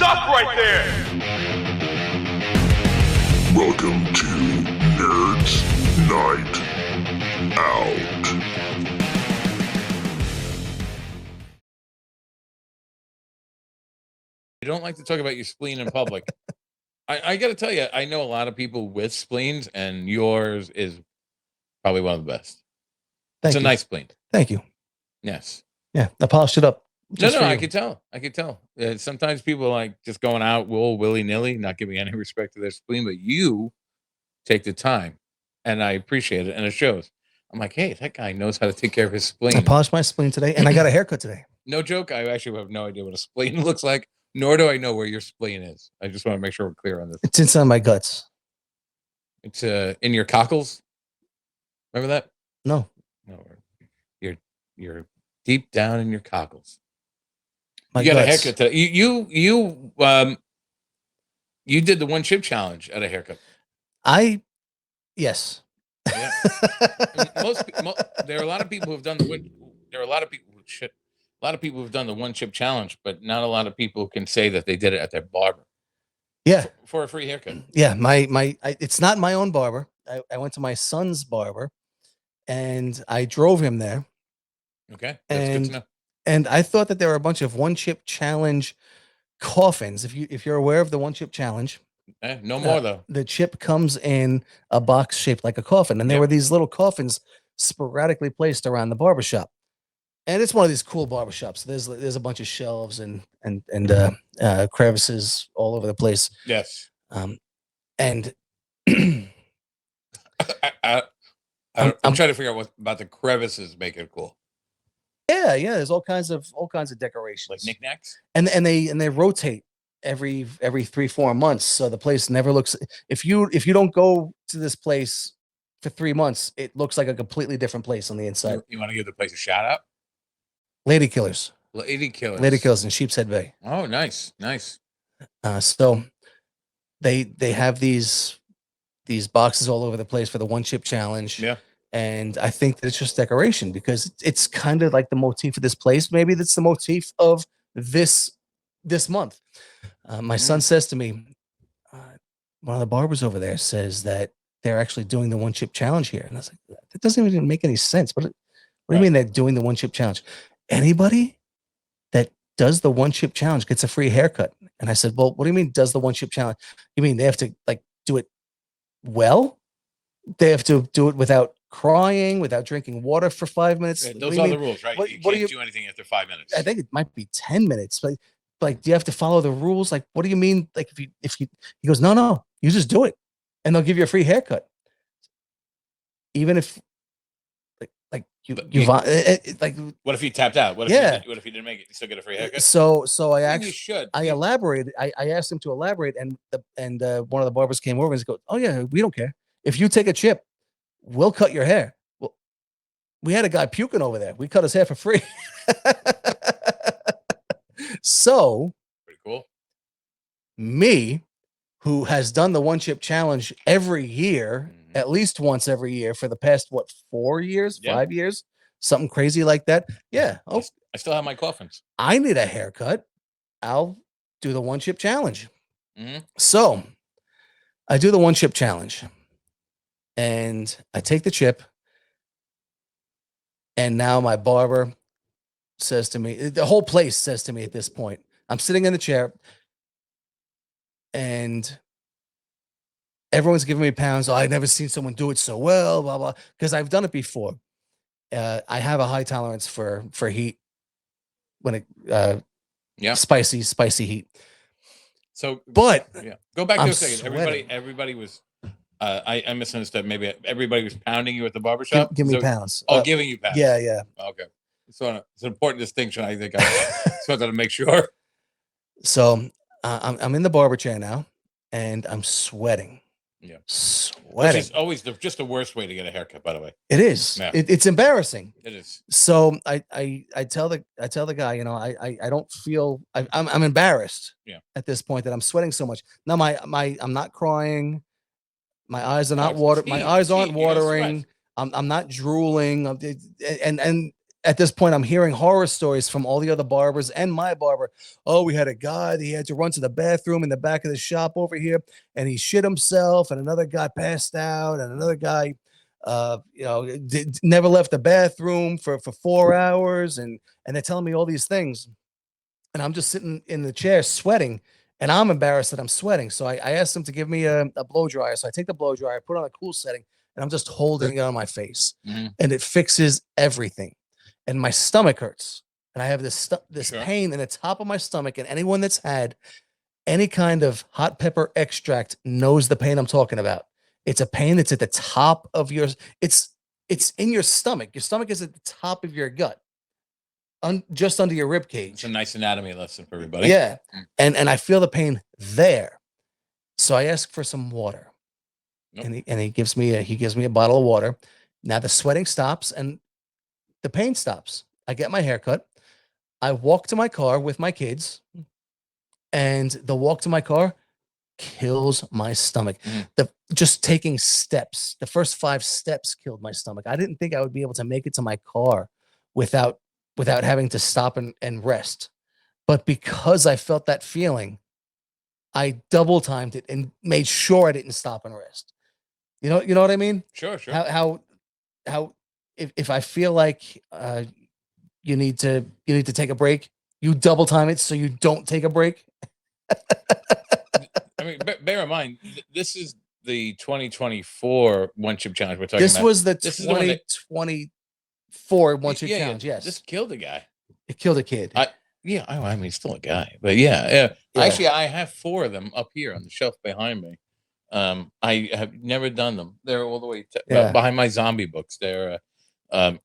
Stop right there! Welcome to Nerds Night Out. You don't like to talk about your spleen in public. I got to tell you, I know a lot of people with spleens, and yours is probably one of the best. It's a nice spleen. Thank you. Yes. Yeah, I polished it up. No, I could tell. Sometimes people like just going out willy-nilly, not giving any respect to their spleen, but you take the time, and I appreciate it, and it shows. I'm like, hey, that guy knows how to take care of his spleen. I polished my spleen today, and I got a haircut today. No joke. I actually have no idea what a spleen looks like, nor do I know where your spleen is. I just want to make sure we're clear on this. It's inside my guts. It's in your cockles. Remember that? No. You're deep down in your cockles. My you got guts. a haircut today. You did the one chip challenge at a haircut. Yes. Yeah. There are a lot of people who've done a lot of people who've done the one chip challenge, but not a lot of people can say that they did it at their barber. Yeah. For a free haircut. Yeah. It's not my own barber. I went to my son's barber, and I drove him there. Okay. That's good to know. And I thought that there were a bunch of one chip challenge coffins. If you're aware of the one chip challenge, no more though. The chip comes in a box shaped like a coffin, and there were these little coffins sporadically placed around the barbershop. And it's one of these cool barbershops. There's a bunch of shelves and crevices all over the place. Yes. And I'm trying to figure out what about the crevices make it cool. Yeah. There's all kinds of decorations, like knickknacks, and they rotate every 3-4 months, so the place never looks. If you don't go to this place for 3 months, it looks like a completely different place on the inside. You want to give the place a shout out? Lady Killers in Sheepshead Bay. Oh, nice. So they have these boxes all over the place for the one chip challenge. Yeah. And I think that it's just decoration because it's kind of like the motif of this place. Maybe that's the motif of this month. My son says to me, one of the barbers over there says that they're actually doing the one chip challenge here. And I was like, that doesn't even make any sense. What do you mean they're doing the one chip challenge? Anybody that does the one chip challenge gets a free haircut. And I said, well, what do you mean does the one chip challenge? You mean they have to like do it well? They have to do it without crying, without drinking water for 5 minutes. Yeah, those are the rules, right? You can't do anything after 5 minutes. I think it might be 10 minutes, but like, do you have to follow the rules? Like, what do you mean? Like, if you, he goes, no, you just do it, and they'll give you a free haircut, even if, like what if you tapped out? What if you didn't make it? You still get a free haircut. So I actually should. I elaborated. I asked him to elaborate, and one of the barbers came over and he goes, "Oh yeah, we don't care if you take a chip, we'll cut your hair." Well, we had a guy puking over there. We cut his hair for free. So pretty cool. Me, who has done the one chip challenge every year, at least once every year for the past 4 years, 5 years, something crazy like that. Yeah. Oh, I still have my coffins. I need a haircut. I'll do the one chip challenge. Mm-hmm. So I do the one chip challenge, and I take the chip, and now my barber says to me, the whole place says to me at this point, I'm sitting in the chair, and everyone's giving me pounds. Oh, I've never seen someone do it so well, blah, blah, because I've done it before. I have a high tolerance for heat when it, spicy heat. So, but go back to a second. Sweating. Everybody was, I misunderstood. Maybe everybody was pounding you at the barbershop. Give me pounds. Giving you pounds. Yeah. Okay. So it's an important distinction. I think I just wanted to make sure. So I'm in the barber chair now, and I'm sweating. Yeah, sweating. Which is always just the worst way to get a haircut, by the way. It is. Yeah. It's embarrassing. It is. So I tell the guy, I don't feel I'm embarrassed. Yeah. At this point that I'm sweating so much. Now I'm not crying. My eyes are not water. My eyes aren't watering. I'm not drooling. And at this point, I'm hearing horror stories from all the other barbers and my barber. Oh, we had a guy that he had to run to the bathroom in the back of the shop over here, and he shit himself, and another guy passed out, and another guy, never left the bathroom for 4 hours, and they're telling me all these things, and I'm just sitting in the chair sweating, and I'm embarrassed that I'm sweating. So I asked them to give me a blow dryer. So I take the blow dryer, put it on a cool setting, and I'm just holding it on my face, and it fixes everything. And my stomach hurts, and I have this pain in the top of my stomach. And anyone that's had any kind of hot pepper extract knows the pain I'm talking about. It's a pain that's at the top of it's in your stomach. Your stomach is at the top of your gut, just under your rib cage. It's a nice anatomy lesson for everybody. Yeah, and I feel the pain there. So I ask for some water, and he gives me a bottle of water. Now the sweating stops and the pain stops. I get my hair cut. I walk to my car with my kids, and the walk to my car kills my stomach. Just taking steps, the first 5 steps killed my stomach. I didn't think I would be able to make it to my car without having to stop and rest. But because I felt that feeling, I double timed it and made sure I didn't stop and rest. You know what I mean? Sure. How if I feel like you need to take a break, you double time it so you don't take a break. I mean, bear in mind, this is the 2024 One Chip Challenge we're talking about. This was the 2024 One Chip Challenge. Yes, this killed a guy. It killed a kid. I mean, he's still a guy, but yeah. Actually, I have 4 of them up here on the shelf behind me. I have never done them. They're all the way behind my zombie books. They're, I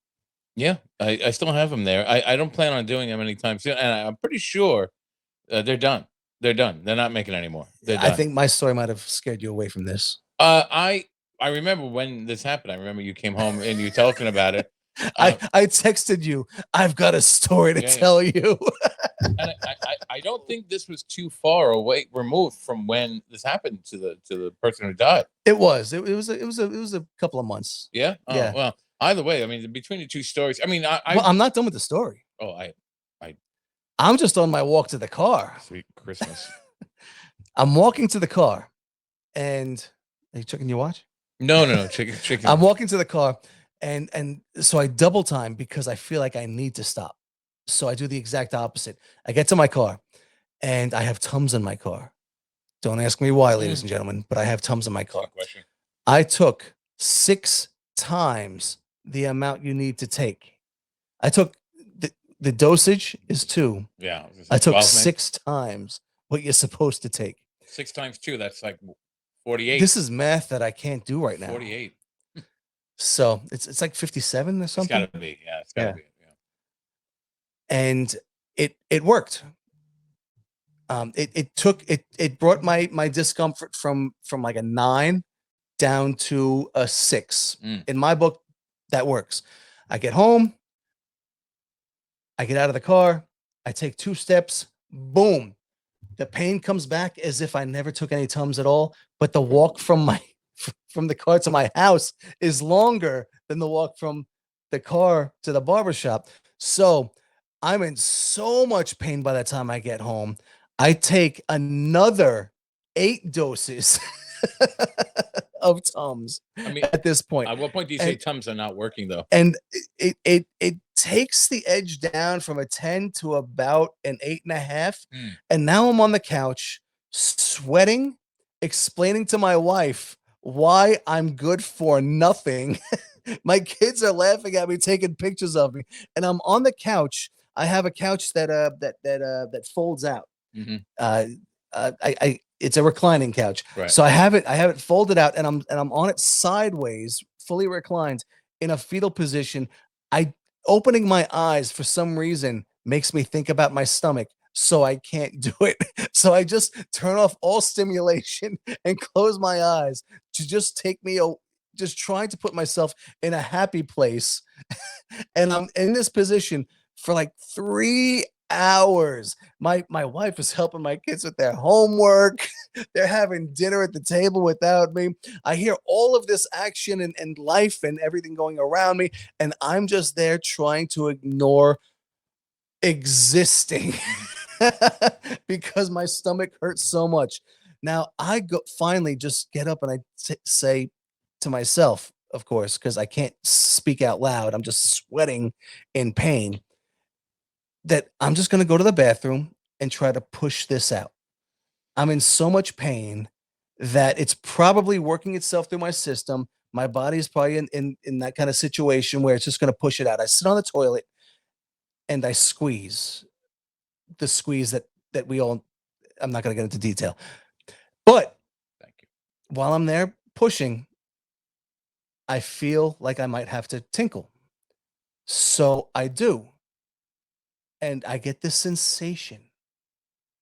still have them there. I don't plan on doing them anytime soon, and I'm pretty sure they're done. They're done. They're not making any more. I think my story might have scared you away from this. I remember when this happened. I remember you came home and you talking about it. I texted you. I've got a story to tell you. And I don't think this was too far removed from when this happened to the person who died. It was. It was a couple of months. Yeah. Yeah. Well, either way, I mean, between the two stories, I mean, I'm not done with the story. Oh, I'm just on my walk to the car. Sweet Christmas. I'm walking to the car, and are you checking your watch? No, chicken. I'm walking to the car, and so I double time because I feel like I need to stop. So I do the exact opposite. I get to my car, and I have Tums in my car. Don't ask me why, ladies and gentlemen, but I have Tums in my car. I took 6 times the amount you need to take. I took the dosage is 2. Yeah. I took 6 times what you're supposed to take. 6 times 2, that's like 48. This is math that I can't do right now. 48. So it's like 57 or something. It's gotta be. Yeah, it's gotta be. Yeah. And it worked. It brought my discomfort from like a 9 down to a 6. In my book, that works. I get home, I get out of the car, I take 2 steps, boom. The pain comes back as if I never took any Tums at all, but the walk from the car to my house is longer than the walk from the car to the barbershop. So I'm in so much pain by the time I get home. I take another 8 doses of Tums. I mean, at this point. At what point do you say Tums are not working though? And it takes the edge down from a 10 to about an 8.5. And now I'm on the couch sweating, explaining to my wife why I'm good for nothing. My kids are laughing at me, taking pictures of me, and I'm on the couch. I have a couch that folds out. It's a reclining couch, right. So I have it folded out, and I'm on it sideways, fully reclined in a fetal position. Opening my eyes for some reason makes me think about my stomach, so I can't do it. So I just turn off all stimulation and close my eyes to just take me just trying to put myself in a happy place. And I'm in this position for like 3 hours. My wife is helping my kids with their homework. They're having dinner at the table without me. I hear all of this action and life and everything going around me, and I'm just there trying to ignore existing because my stomach hurts so much. Now I go finally just get up and I say to myself, of course, because I can't speak out loud. I'm just sweating in pain. That I'm just going to go to the bathroom and try to push this out. I'm in so much pain that it's probably working itself through my system. My body is probably in that kind of situation where it's just going to push it out. I sit on the toilet and I squeeze the squeeze that we all. I'm not going to get into detail, but Thank you. while I'm there pushing, I feel like I might have to tinkle. So I do. And I get this sensation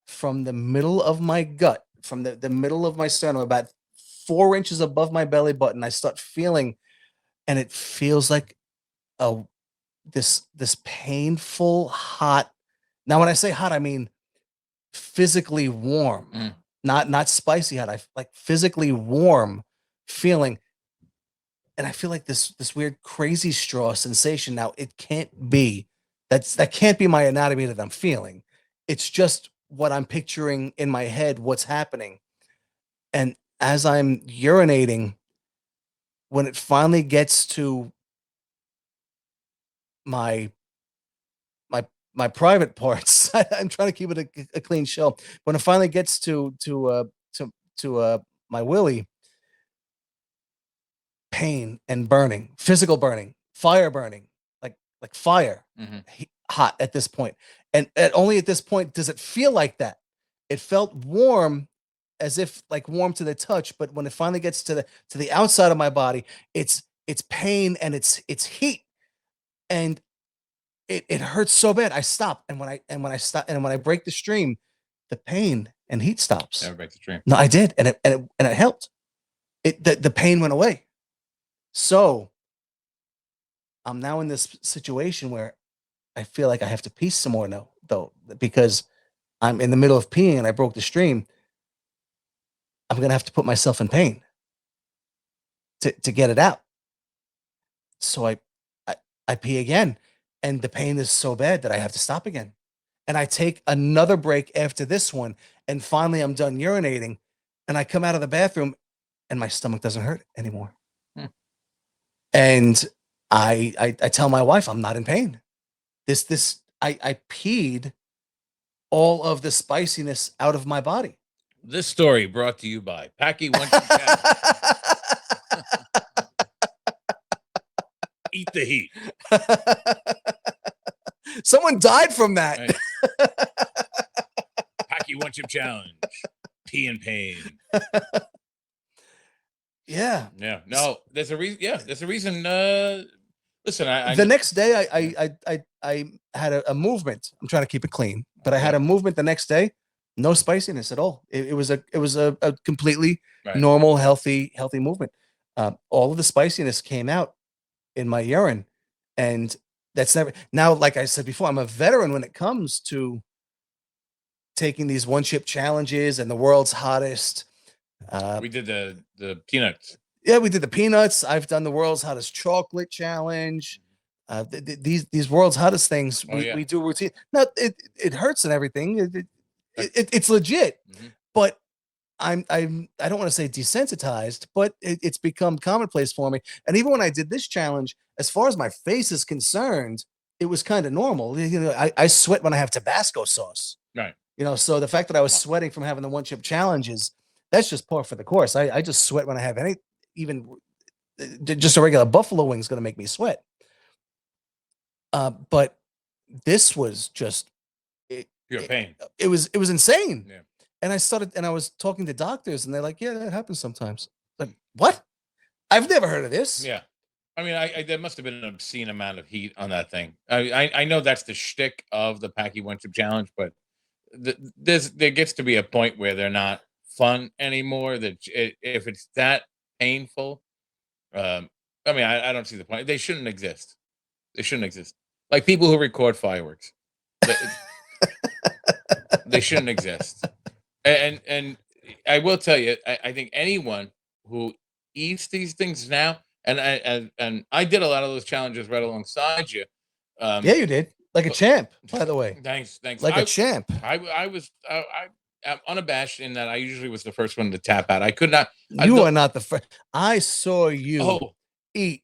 from the middle of my gut, from the middle of my sternum, about 4 inches above my belly button. I start feeling, and it feels like a this painful hot. Now, when I say hot, I mean physically warm, not spicy hot. I like physically warm feeling, and I feel like this weird crazy straw sensation. Now, it can't be that can't be my anatomy that I'm feeling. It's just what I'm picturing in my head, what's happening. And as I'm urinating, when it finally gets to my my private parts, I'm trying to keep it a clean show. When it finally gets to my willy, pain and burning, physical burning, fire burning, like fire, hot at this point. And only at this point does it feel like that. It felt warm, as if like warm to the touch, but when it finally gets to the outside of my body, it's pain and it's heat, and it hurts so bad. I stop, and when I stop, and when I break the stream, the pain and heat stops. Never break the stream. No, I did, and it helped. The pain went away. So I'm now in this situation where I feel like I have to pee some more now, though, because I'm in the middle of peeing and I broke the stream. I'm gonna have to put myself in pain to get it out. So I pee again, and the pain is so bad that I have to stop again. And I take another break after this one, and finally I'm done urinating, and I come out of the bathroom, and my stomach doesn't hurt anymore. And I tell my wife I'm not in pain. I peed all of the spiciness out of my body. This story brought to you by Packy One Challenge. Eat the heat. Someone died from that. Right. Packy One Chip Challenge. Pee in pain. Yeah. Yeah. No, there's a reason. Yeah, there's a reason. Listen, the next day I had a movement. I'm trying to keep it clean, but I had a movement the next day. No spiciness at all. It was a completely normal, healthy movement. All of the spiciness came out in my urine, and that's never. Now, like I said before, I'm a veteran when it comes to taking these one chip challenges and the world's hottest. We did the peanuts. Yeah, we did the peanuts. I've done the world's hottest chocolate challenge. These world's hottest things we do routine. Now it hurts and everything. It's legit, but I don't want to say desensitized, but it's become commonplace for me. And even when I did this challenge, as far as my face is concerned, it was kind of normal. You know, I sweat when I have Tabasco sauce. Right. You know, so the fact that I was sweating from having the one chip challenges, that's just par for the course. I just sweat when I have even just a regular buffalo wing is going to make me sweat. But this was just pure pain. It was insane. Yeah. And I was talking to doctors, and they're like, "Yeah, that happens sometimes." Like, what? I've never heard of this. Yeah. I mean, there must have been an obscene amount of heat on that thing. I know that's the shtick of the Packy One Chip Challenge, but there gets to be a point where they're not fun anymore. That if it's that painful, I mean, I don't see the point. They shouldn't exist. They shouldn't exist. Like people who record fireworks. They shouldn't exist. And I will tell you, I think anyone who eats these things now, and I did a lot of those challenges right alongside you. Yeah, you did. Like a champ, by the way. Thanks. Like a champ. I was I'm unabashed in that I usually was the first one to tap out. I could not. You are not the first. I saw you eat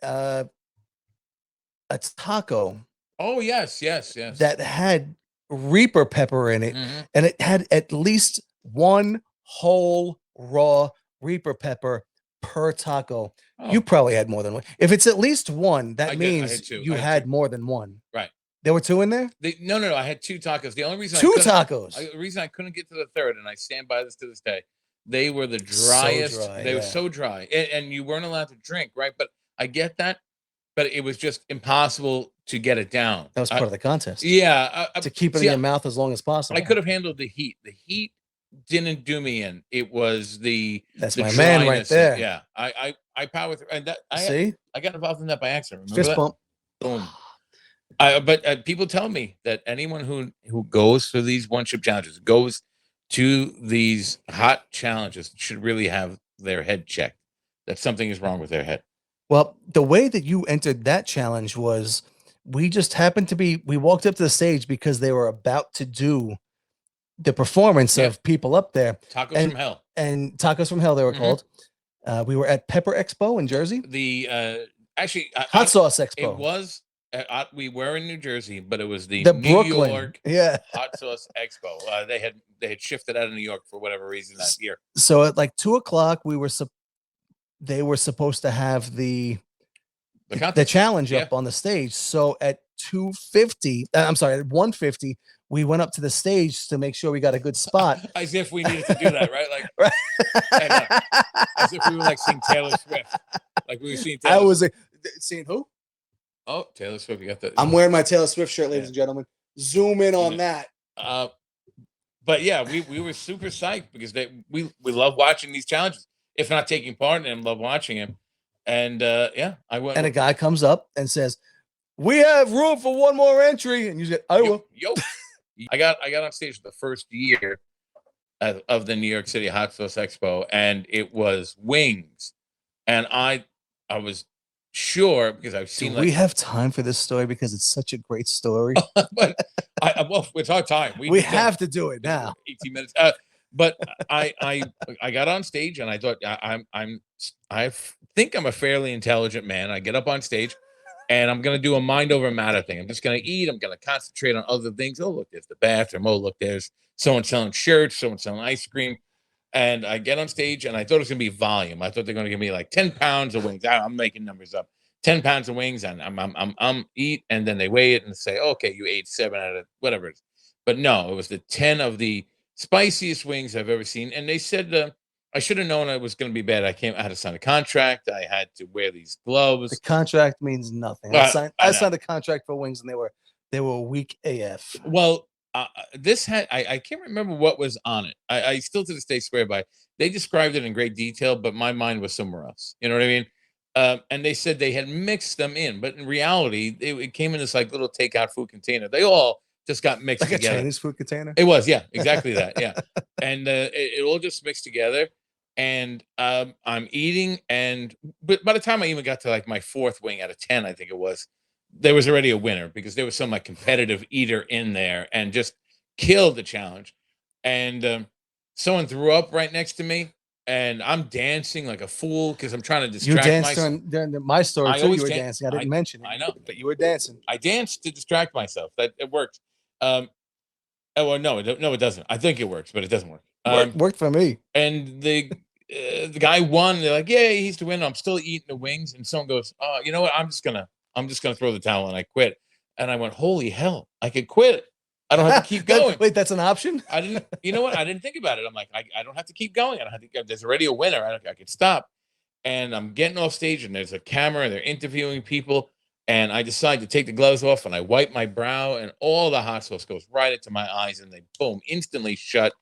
a taco. Oh yes. That had Reaper pepper in it, Mm-hmm. and it had at least one whole raw Reaper pepper per taco. Oh. You probably had more than one. If it's at least one, that I means you had more than one. Right. There were two in there? No. I had two tacos. The only reason the reason I couldn't get to the third, and I stand by this to this day, they were the driest. So dry, they were so dry, and you weren't allowed to drink, right? But I get that, but it was just impossible to get it down. That was part of the contest. Yeah, to keep it in your mouth as long as possible. I could have handled the heat. The heat didn't do me in. It was that's the my man right there. Yeah, I power through, and that I got involved in that by accident. Remember Fist that? bump. Boom. But people tell me that anyone who goes through these one-chip challenges, goes to these hot challenges, should really have their head checked. That something is wrong with their head. Well, the way that you entered that challenge was we just happened to be, we walked up to the stage because they were about to do the performance of people up there. Tacos from Hell. And Tacos from Hell, they were called. We were at Pepper Expo in Jersey. The actually Hot Sauce Expo. It was. We were in New Jersey, but it was the New Brooklyn. York Hot Sauce Expo. They had shifted out of New York for whatever reason that year. So at like 2:00, they were supposed to have the challenge up on the stage. So at 2:50, I'm sorry, at 1:50, we went up to the stage to make sure we got a good spot. As if we needed to do that, right? Like, as if we were like seeing Taylor Swift. Like we were seeing Taylor I was like, seeing who? Oh, Taylor Swift. You got that. I'm wearing my Taylor Swift shirt, ladies and gentlemen. Zoom in on that. But yeah, we were super psyched because we love watching these challenges. If not taking part in them, love watching them. And I went. And a guy comes up and says, "We have room for one more entry." And you said, "I will." Yo. I got on stage the first year of the New York City Hot Sauce Expo, and it was wings. And I was sure, because I've seen. Do we have time for this story because it's such a great story? But well, it's our time. We have to do it now. 18 minutes. But I got on stage and I thought I think I'm a fairly intelligent man. I get up on stage and I'm gonna do a mind over matter thing. I'm just gonna eat. I'm gonna concentrate on other things. Oh, look, there's the bathroom. Oh, look, there's someone selling shirts. Someone selling ice cream. And I get on stage and I thought it was gonna be volume. I thought they're gonna give me like 10 pounds of wings. I'm making numbers up. 10 pounds of wings, and I'm eat, and then they weigh it and say, oh, okay, you ate 7 out of whatever it is. But no, it was the 10 of the spiciest wings I've ever seen. And they said I should have known it was going to be bad. I had to sign a contract. I had to wear these gloves. The contract means nothing. I signed a contract for wings, and they were weak AF. Well, this had I can't remember what was on it. I still to this day swear by. They described it in great detail, but my mind was somewhere else. You know what I mean? And they said they had mixed them in, but in reality, it came in this like little takeout food container. They all just got mixed like together. A Chinese food container. It was, yeah, exactly that, yeah. And it all just mixed together. And I'm eating, but by the time I even got to like my 4th wing out of 10, I think it was, there was already a winner because there was some like competitive eater in there and just killed the challenge. And someone threw up right next to me. And I'm dancing like a fool because I'm trying to distract myself. You danced during my story too. You were dancing. I didn't mention it. I know, but you were dancing. I danced to distract myself. That it works. Oh well, no, it doesn't. I think it works, but it doesn't work. Worked for me. And the guy won. They're like, "Yeah, he's the winner." I'm still eating the wings, and someone goes, "Oh, you know what? I'm just gonna throw the towel," and I quit. And I went, "Holy hell! I could quit. I don't have to keep going." Wait, that's an option? I didn't. You know what? I didn't think about it. I'm like, I don't have to keep going. I don't have to. There's already a winner. I could stop. And I'm getting off stage, and there's a camera, and they're interviewing people. And I decide to take the gloves off, and I wipe my brow, and all the hot sauce goes right into my eyes, and they boom instantly shut.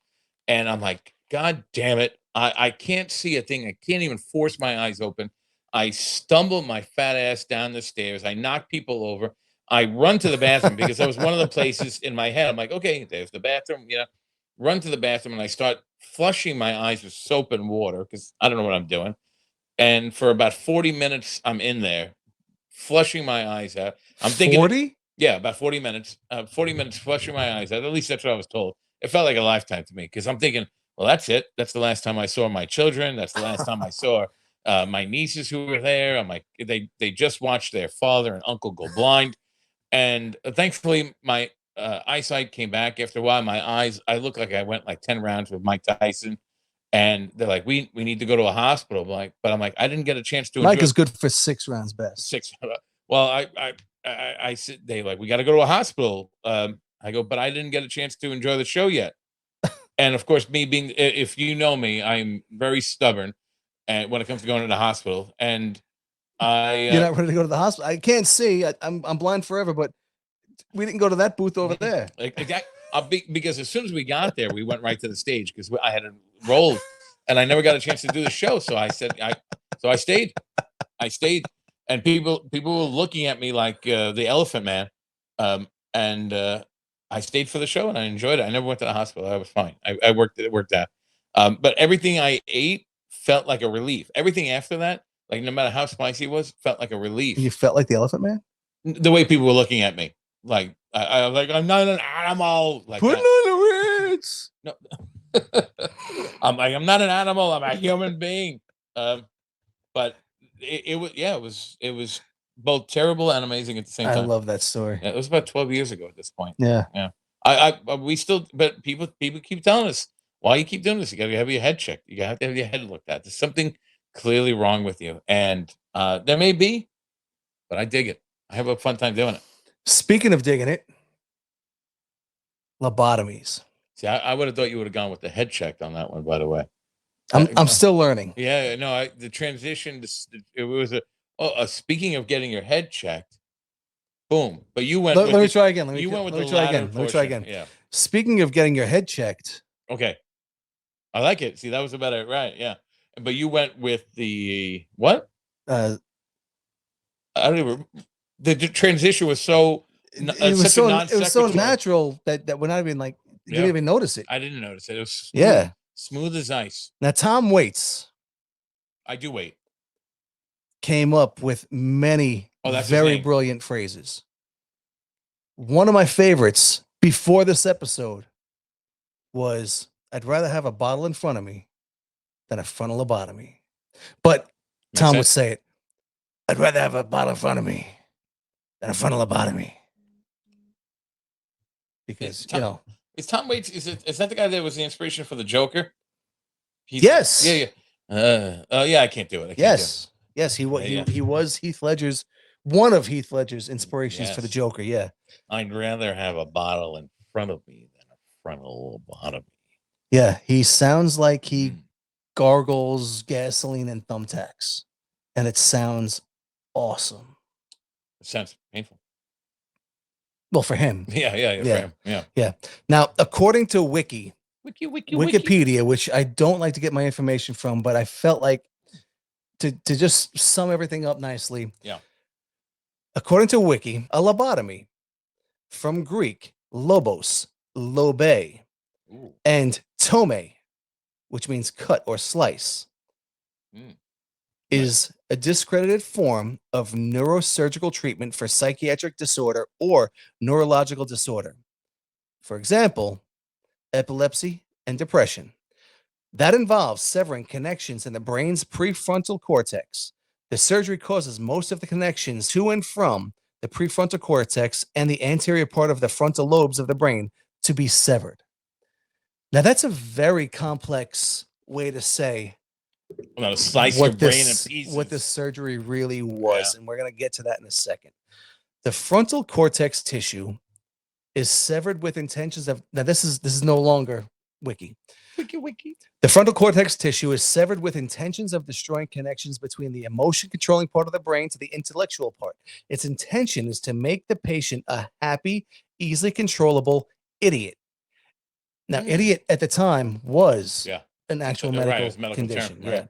And I'm like, God damn it! I can't see a thing. I can't even force my eyes open. I stumble my fat ass down the stairs. I knock people over. I run to the bathroom because that was one of the places in my head. I'm like, okay, there's the bathroom. Run to the bathroom and I start flushing my eyes with soap and water because I don't know what I'm doing. And for about 40 minutes, I'm in there flushing my eyes out. I'm thinking, 40? yeah, about 40 minutes. 40 minutes flushing my eyes out. At least that's what I was told. It felt like a lifetime to me because I'm thinking, well, that's it. That's the last time I saw my children. That's the last time I saw my nieces who were there. I'm like, they just watched their father and uncle go blind. And thankfully, my eyesight came back after a while. My eyes, I look like I went like 10 rounds with Mike Tyson. And they're like, we need to go to a hospital. But I'm like, I didn't get a chance to. Mike is good for 6 rounds best. 6. Well, I said, they like, we got to go to a hospital. I go, but I didn't get a chance to enjoy the show yet. And of course, me being, if you know me, I'm very stubborn. And when it comes to going to the hospital, and you're not ready to go to the hospital. I can't see. I'm blind forever, but we didn't go to that booth over there. Exactly. Because as soon as we got there, we went right to the stage because I had enrolled, and I never got a chance to do the show. So I said, I stayed. I stayed, and people were looking at me like the Elephant Man, and I stayed for the show, and I enjoyed it. I never went to the hospital. I was fine. I worked. It worked out. But everything I ate felt like a relief. Everything after that, like no matter how spicy it was, felt like a relief. You felt like the Elephant Man? The way people were looking at me, like I was like, I'm not an animal. Like putting on the Ritz. No, I'm like, I'm not an animal. I'm a human being. But it was both terrible and amazing at the same time. I love that story. Yeah, it was about 12 years ago at this point. Yeah. We still, but people keep telling us, why you keep doing this? You got to have your head checked. You got to have your head looked at. There's something clearly wrong with you, and there may be, but I dig it. I have a fun time doing it. Speaking of digging it, lobotomies. See, I would have thought you would have gone with the head checked on that one. By the way, I'm still learning. Yeah, no, the transition. It was speaking of getting your head checked. Boom! But you went. Let me try again. Let me try again. Yeah. Speaking of getting your head checked. Okay. I like it. See, that was about it, right? Yeah. But you went with the what? I don't even. The transition was so. It was so natural that we're not even like you didn't even notice it. I didn't notice it. It was smooth as ice. Now Tom Waits. I do wait. Came up with many very brilliant phrases. One of my favorites before this episode was, "I'd rather have a bottle in front of me than a frontal lobotomy." But Tom would say it, "I'd rather have a bottle in front of me than a frontal lobotomy." Because, is Tom Waits, is that the guy that was the inspiration for the Joker? Yes. Yeah. I can't do it. Yes, he was one of Heath Ledger's inspirations for the Joker. Yeah. I'd rather have a bottle in front of me than a frontal lobotomy. Yeah, he sounds like he gargles gasoline and thumbtacks, and it sounds awesome. It sounds painful. Well, for him. For him. Yeah. Now, according to Wikipedia, which I don't like to get my information from, but I felt like to just sum everything up nicely. Yeah. According to Wiki, a lobotomy, from Greek, lobos, lobe, and tome, which means cut or slice, is a discredited form of neurosurgical treatment for psychiatric disorder or neurological disorder. For example, epilepsy and depression. That involves severing connections in the brain's prefrontal cortex. The surgery causes most of the connections to and from the prefrontal cortex and the anterior part of the frontal lobes of the brain to be severed. Now, that's a very complex way to say slice your brain in pieces. What the surgery really was, and we're going to get to that in a second. The frontal cortex tissue is severed with intentions of. Now, this is no longer Wiki. The frontal cortex tissue is severed with intentions of destroying connections between the emotion controlling part of the brain to the intellectual part. Its intention is to make the patient a happy, easily controllable idiot. Now, idiot at the time was an actual medical condition. Term, right.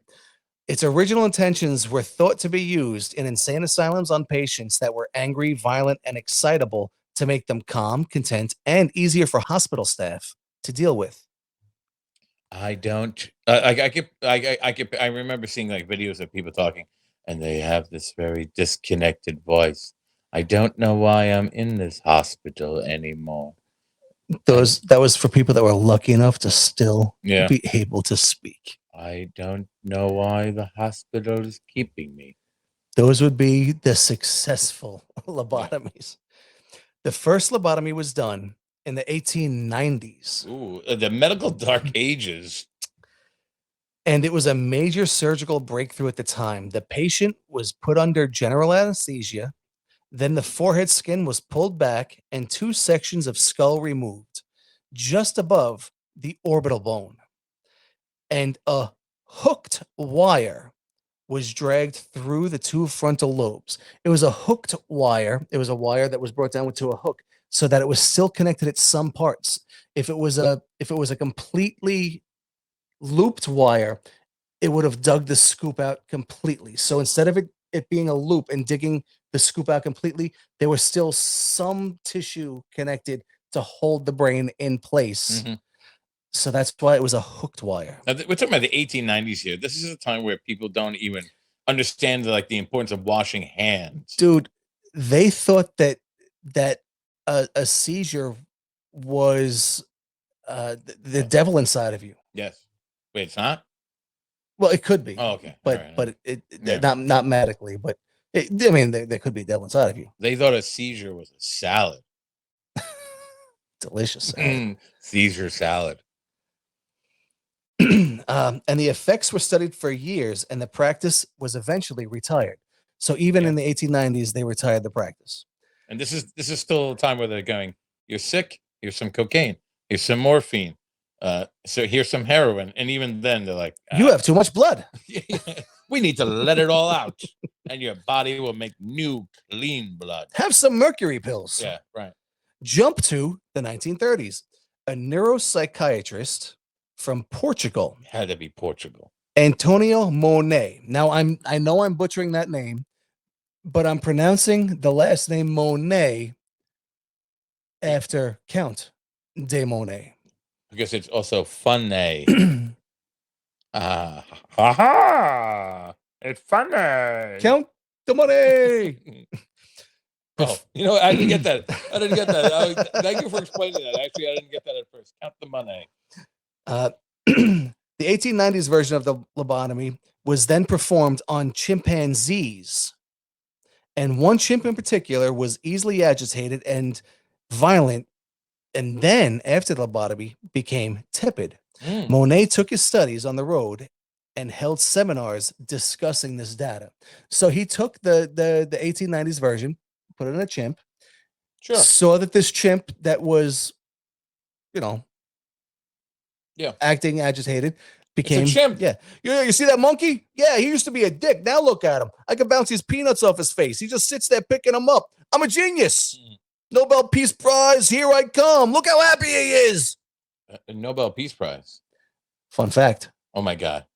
Its original intentions were thought to be used in insane asylums on patients that were angry, violent, and excitable to make them calm, content, and easier for hospital staff to deal with. I don't. I remember seeing like videos of people talking, and they have this very disconnected voice. I don't know why I'm in this hospital anymore. That was for people that were lucky enough to still Yeah. be able to speak. I don't know why the hospital is keeping me. Those would be the successful lobotomies. The first lobotomy was done in the 1890s. Ooh, the medical dark ages. And it was a major surgical breakthrough at the time. The patient was put under general anesthesia. Then the forehead skin was pulled back and 2 sections of skull removed, just above the orbital bone. And a hooked wire was dragged through the 2 frontal lobes. It was a hooked wire. It was a wire that was brought down to a hook so that it was still connected at some parts. If it was a completely looped wire, it would have dug the scoop out completely. So instead of it being a loop and digging the scoop out completely, there was still some tissue connected to hold the brain in place. Mhm. So that's why it was a hooked wire. Now, we're talking about the 1890s here. This is a time where people don't even understand the importance of washing hands. Dude, they thought that a seizure was the devil inside of you. Yes. Wait, it's not? Well, it could be. Oh, okay. But All right. but it Yeah. not medically, but I mean there could be a devil inside of you. They thought a seizure was a salad. Delicious. Seizure salad. And the effects were studied for years, and the practice was eventually retired. So even in the 1890s, they retired the practice. And this is still a time where they're going, you're sick, here's some cocaine, here's some morphine, so here's some heroin. And even then they're like, You have too much blood. we need to let it all out, and your body will make new clean blood. Have some mercury pills. Yeah, right. Jump to the 1930s. A neuropsychiatrist from Portugal, Had to be Portugal. Antonio Monet. Now I know I'm butchering that name, but I'm pronouncing the last name Monet after Count de Monet. Because it's also funny. Ha ha! It's funny. Count de Monet. Oh, I didn't get that. Thank you for explaining that. Actually, I didn't get that at first. Count the money. The 1890s version of the lobotomy was then performed on chimpanzees. And one chimp in particular was easily agitated and violent, and then after the lobotomy became tepid. Monet took his studies on the road and held seminars discussing this data. So he took the 1890s version, put it in a chimp, Sure. saw that this chimp that was, acting agitated became It's a chimp. Yeah. You see that monkey? Yeah, he used to be a dick. Now look at him. I can bounce his peanuts off his face. He just sits there picking them up. I'm a genius. Nobel Peace Prize, here I come. Look how happy he is. A Nobel Peace Prize. Fun fact. Oh my God.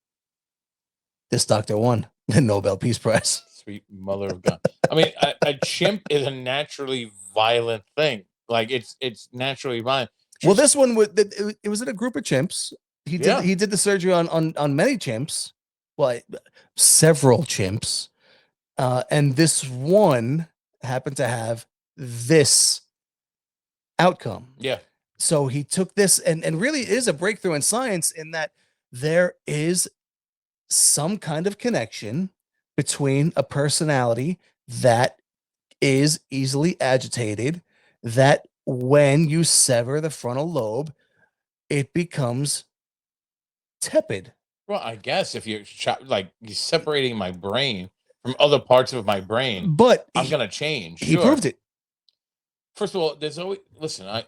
This doctor won the Nobel Peace Prize. Sweet mother of God. I mean, a chimp is a naturally violent thing. Like it's naturally violent. Well, this one it was in a group of chimps. He did the surgery on many chimps. Well, several chimps. And this one happened to have this outcome. Yeah. So he took this and really is a breakthrough in science in that there is some kind of connection between a personality that is easily agitated, that when you sever the frontal lobe, it becomes tepid. Well, I guess if you're separating my brain from other parts of my brain, but I'm gonna change. He proved it. First of all, there's always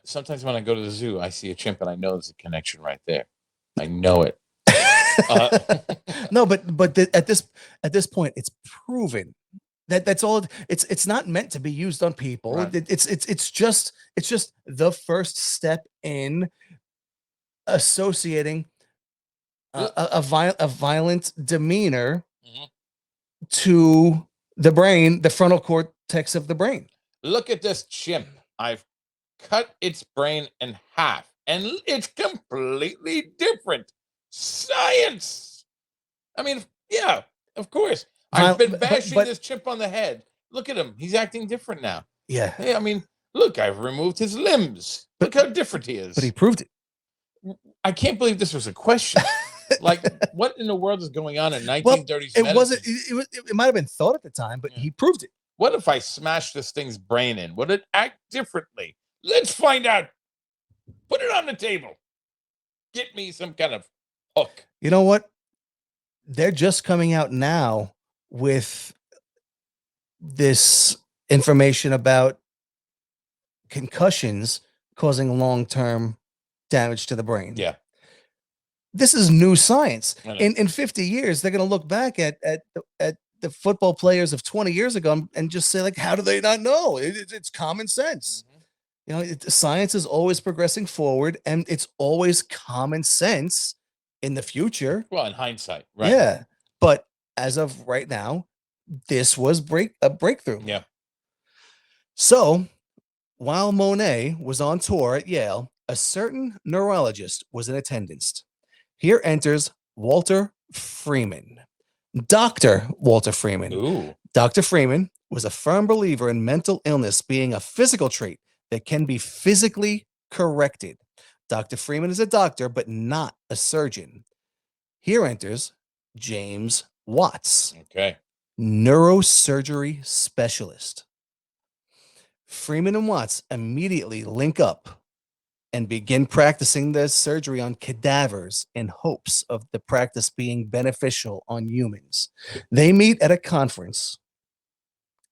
sometimes when I go to the zoo, I see a chimp and I know there's a connection right there. I know it. No, but at this point, it's proven that's all. It's not meant to be used on people. Right. It's just the first step in associating a violent demeanor to the brain, the frontal cortex of the brain. Look at this chimp. I've cut its brain in half, and it's completely different. Science. I mean, yeah, of course. I've been bashing this chimp on the head. Look at him. He's acting different now. Yeah. Hey, I mean, look, I've removed his limbs. Look how different he is. But he proved it. I can't believe this was a question. Like, what in the world is going on in 1930s? It wasn't. It might have been thought at the time, but he proved it. What if I smashed this thing's brain in? Would it act differently? Let's find out. Put it on the table. Get me some kind of hook. You know what? They're just coming out now with this information about concussions causing long-term damage to the brain. Yeah. This is new science. In 50 years, they're going to look back at the football players of 20 years ago and just say, like, how do they not know? It's common sense. You know, science is always progressing forward, and it's always common sense in the future. Well, in hindsight, right? Yeah. But as of right now, this was a breakthrough. Yeah. So while Monet was on tour at Yale, a certain neurologist was in attendance. Here enters Walter Freeman. Dr. Walter Freeman. Ooh. Dr. Freeman was a firm believer in mental illness being a physical trait that can be physically corrected. Dr. Freeman is a doctor, but not a surgeon. Here enters James Watts. Okay. Neurosurgery specialist. Freeman and Watts immediately link up and begin practicing the surgery on cadavers in hopes of the practice being beneficial on humans. They meet at a conference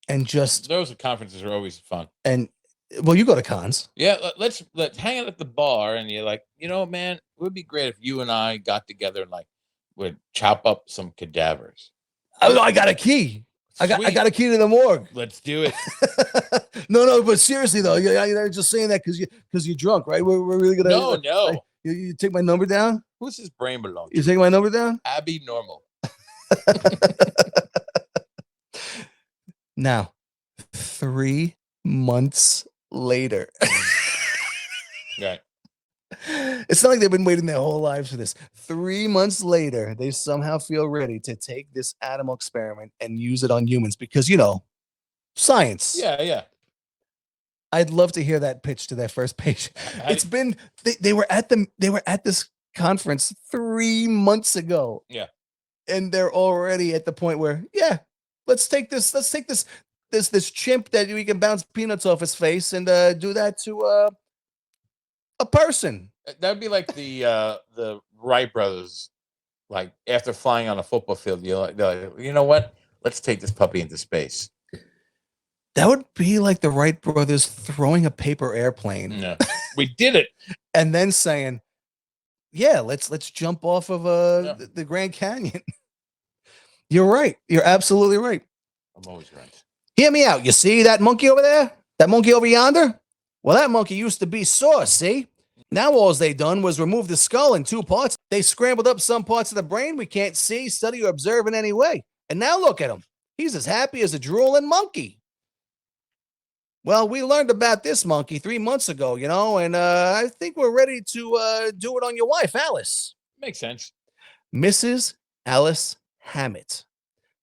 and just... Those conferences are always fun. And, well, you go to cons. Yeah, let's hang out at the bar, and you're like, you know, man, it would be great if you and I got together and, like, would chop up some cadavers. I got a key. I got a key to the morgue. Let's do it. No, but seriously though, you're just saying that because you're drunk, right? We're really gonna. No. You take my number down. Who's his brain belong to? You take my number down. Abby Normal. Now, 3 months later. Right. It's not like they've been waiting their whole lives for this. 3 months later, they somehow feel ready to take this animal experiment and use it on humans because, you know, science. Yeah. I'd love to hear that pitch to their first patient. It's been they were at this conference 3 months ago. Yeah. And they're already at the point where, yeah, let's take this chimp that we can bounce peanuts off his face and do that to a person. That would be like the Wright brothers, like after flying on a football field, they're like, you know what? Let's take this puppy into space. That would be like the Wright brothers throwing a paper airplane. No, we did it, and then saying, "Yeah, let's jump off of the Grand Canyon." You're right. You're absolutely right. I'm always right. Hear me out. You see that monkey over there? That monkey over yonder? Well, that monkey used to be sore, see? Now all they done was remove the skull in 2 parts. They scrambled up some parts of the brain we can't see, study, or observe in any way. And now look at him. He's as happy as a drooling monkey. Well, we learned about this monkey 3 months ago, you know, and I think we're ready to do it on your wife, Alice. Makes sense. Mrs. Alice Hammett,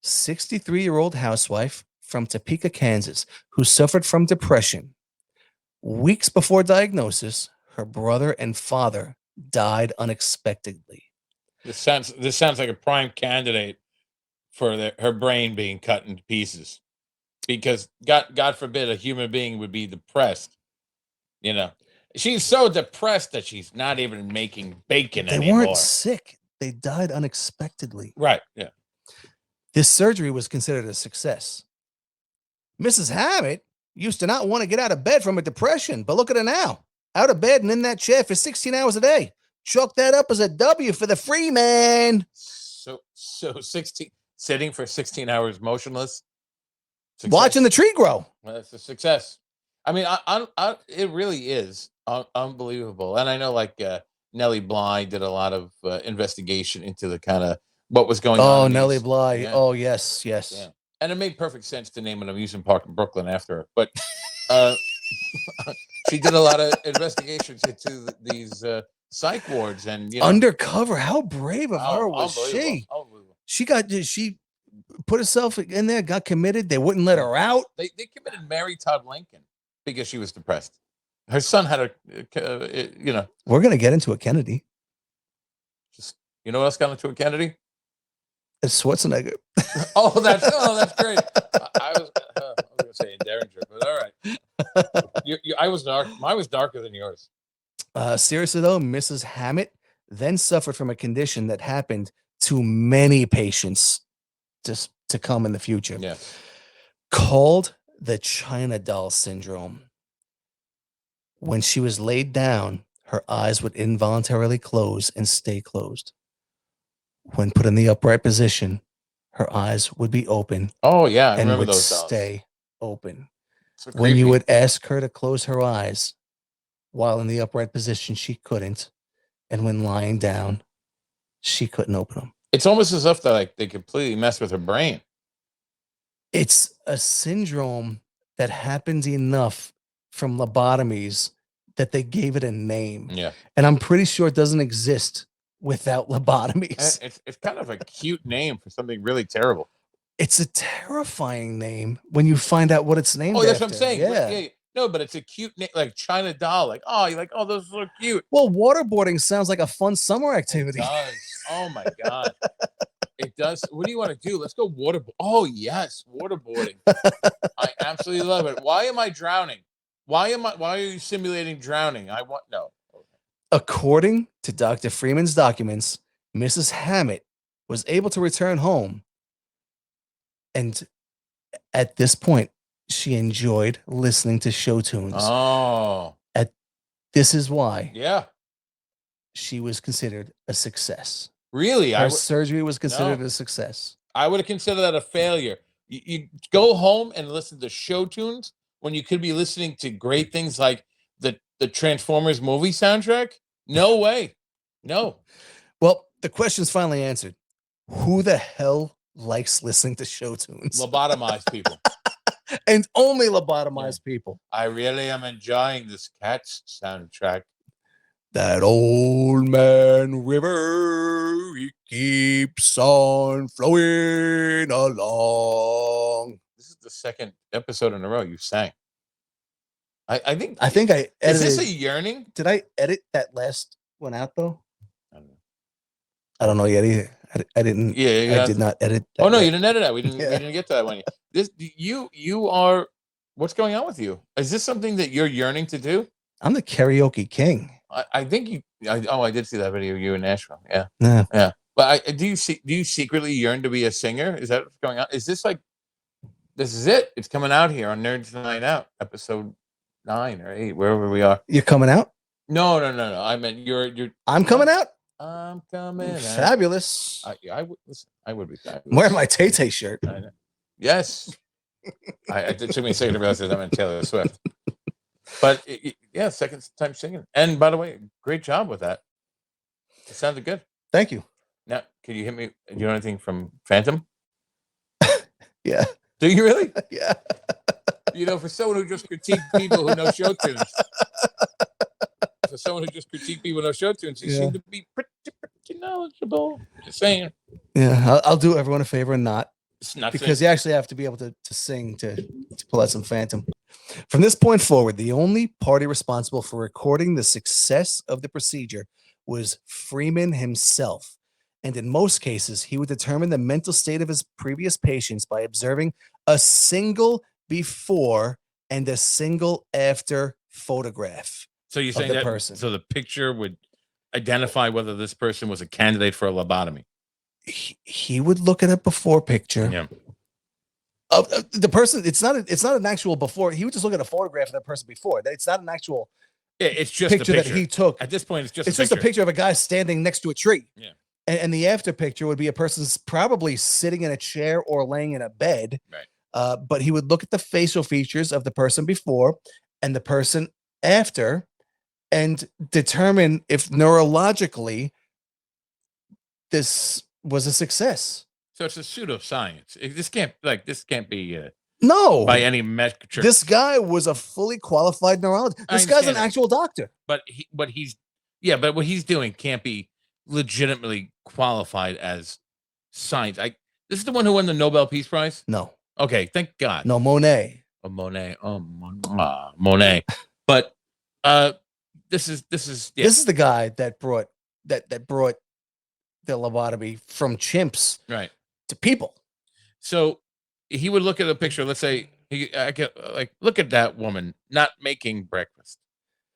63-year-old housewife from Topeka, Kansas, who suffered from depression. Weeks before diagnosis, her brother and father died unexpectedly. This sounds like a prime candidate for her brain being cut into pieces, because God forbid a human being would be depressed. You know, she's so depressed that she's not even making bacon anymore. They weren't sick; they died unexpectedly. Right? Yeah. This surgery was considered a success. Mrs. Hammett used to not want to get out of bed from a depression, but look at her now. Out of bed and in that chair for 16 hours a day. Chalk that up as a W for the Freeman. So 16 sitting for 16 hours motionless. Success. Watching the tree grow. Well, that's a success. I mean, it really is unbelievable. And I know, like, Nellie Bly did a lot of investigation into the kind of what was going on. Oh, in Nellie these- Bly. Yeah. Oh, yes, yes. Yeah. And it made perfect sense to name an amusement park in Brooklyn after her. But she did a lot of investigations into these psych wards and Undercover. How brave of her was she? Unbelievable. She put herself in there, got committed. They wouldn't let her out. They committed Mary Todd Lincoln because she was depressed. Her son had We're gonna get into a Kennedy. just what else got into a Kennedy? It's Schwarzenegger. Oh, that's great. I was gonna say Derringer, but all right. I was dark. Mine was darker than yours. Seriously though, Mrs. Hammett then suffered from a condition that happened to many patients just to come in the future. Yeah. Called the China doll syndrome. When she was laid down, her eyes would involuntarily close and stay closed. When put in the upright position, her eyes would be open Oh yeah, I and remember would those dolls. stay open. So When you creepy. would ask her to close her eyes while in the upright position, she couldn't. And when lying down, she couldn't open them. It's almost as if they completely mess with her brain. It's a syndrome that happens enough from lobotomies that they gave it a name. Yeah. And I'm pretty sure it doesn't exist without lobotomies. It's kind of a cute name for something really terrible. It's a terrifying name when you find out what it's named Oh, that's what I'm after. saying. Yeah. No, but it's a cute name, like China doll. Like, you're like, oh, those are so cute. Well, waterboarding sounds like a fun summer It activity. does. Oh my god. It does. What do you want to do? Let's go waterboard. Oh yes, waterboarding. I absolutely love it. Why am I drowning? Why are you simulating drowning? No. According to Dr. Freeman's documents, Mrs. Hammett was able to return home. And at this point, she enjoyed listening to show tunes. Oh. This is why Yeah. she was considered a success. Really? Her surgery was considered a success. I would have considered that a failure. You go home and listen to show tunes when you could be listening to great things like the Transformers movie soundtrack? No way. No. Well, the question's finally answered. Who the hell likes listening to show tunes? Lobotomized people. And only lobotomized people. I really am enjoying this Cats soundtrack. That old man river, he keeps on flowing along. This is the second episode in a row you sang. I think I edited. Is this a yearning? Did I edit that last one out though? I don't know. I don't know yet either. I didn't. Yeah, I did not edit. Oh no, yet. you didn't edit that. We didn't get to that one. You are. What's going on with you? Is this something that you're yearning to do? I'm the karaoke king. I think you. I did see that video of you in Nashville. Yeah. Yeah. But do you secretly yearn to be a singer? Is that what's going on? Is this like? This is it. It's coming out here on Nerds Night Out, episode 9 or 8, wherever we are. You're coming out? No. I meant you're. I'm coming out. I'm coming out. Fabulous. I would listen. I would be fabulous. I'm wearing my Tay shirt. I know. Yes. It took me a second to realize that I meant Taylor Swift. But yeah, second time singing. And by the way, great job with that. It sounded good. Thank you. Now, can you hit me? Do you know anything from Phantom? Yeah. Do you really? Yeah. For someone who just critiqued people who know show tunes. For someone who just critiqued people who know show tunes, you seem to be pretty knowledgeable. Just saying. Yeah, I'll do everyone a favor and not. It's not Because you actually have to be able to sing to pull out some Phantom. From this point forward, the only party responsible for recording the success of the procedure was Freeman himself. And in most cases, he would determine the mental state of his previous patients by observing a single before and a single after photograph. So you're of saying the that person. So the picture would identify whether this person was a candidate for a lobotomy. He would look at a before picture. Yeah. Of the person. It's not an actual before. He would just look at a photograph of that person before. It's not an actual It's just picture a picture that he took. At this point, it's just a picture of a guy standing next to a tree. Yeah. And the after picture would be a person's probably sitting in a chair or laying in a bed. Right. But he would look at the facial features of the person before and the person after and determine if neurologically this was a success. So it's a pseudoscience. This can't be No, by any metric. this guy was a fully qualified neurologist. This guy's an actual doctor. But what he's doing can't be legitimately qualified as science. This is the one who won the Nobel Peace Prize? No. Okay, thank God. No, Monet. Oh, Monet. Oh, Monet. But this is This is the guy that brought the lobotomy from chimps right to people. So he would look at a picture. Let's say look at that woman not making breakfast.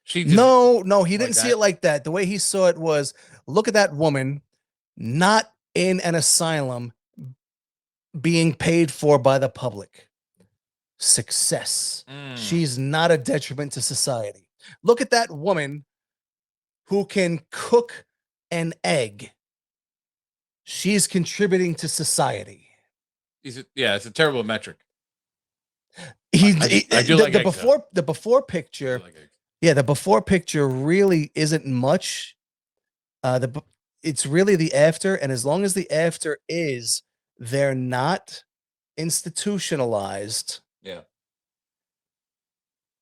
He didn't see it like that. The way he saw it was, look at that woman not in an asylum being paid for by the public. Success. She's not a detriment to society. Look at that woman who can cook an egg. She's contributing to society. It's a terrible metric. The before picture. Yeah, the before picture really isn't much. It's really the after, and as long as the after is, they're not institutionalized. Yeah.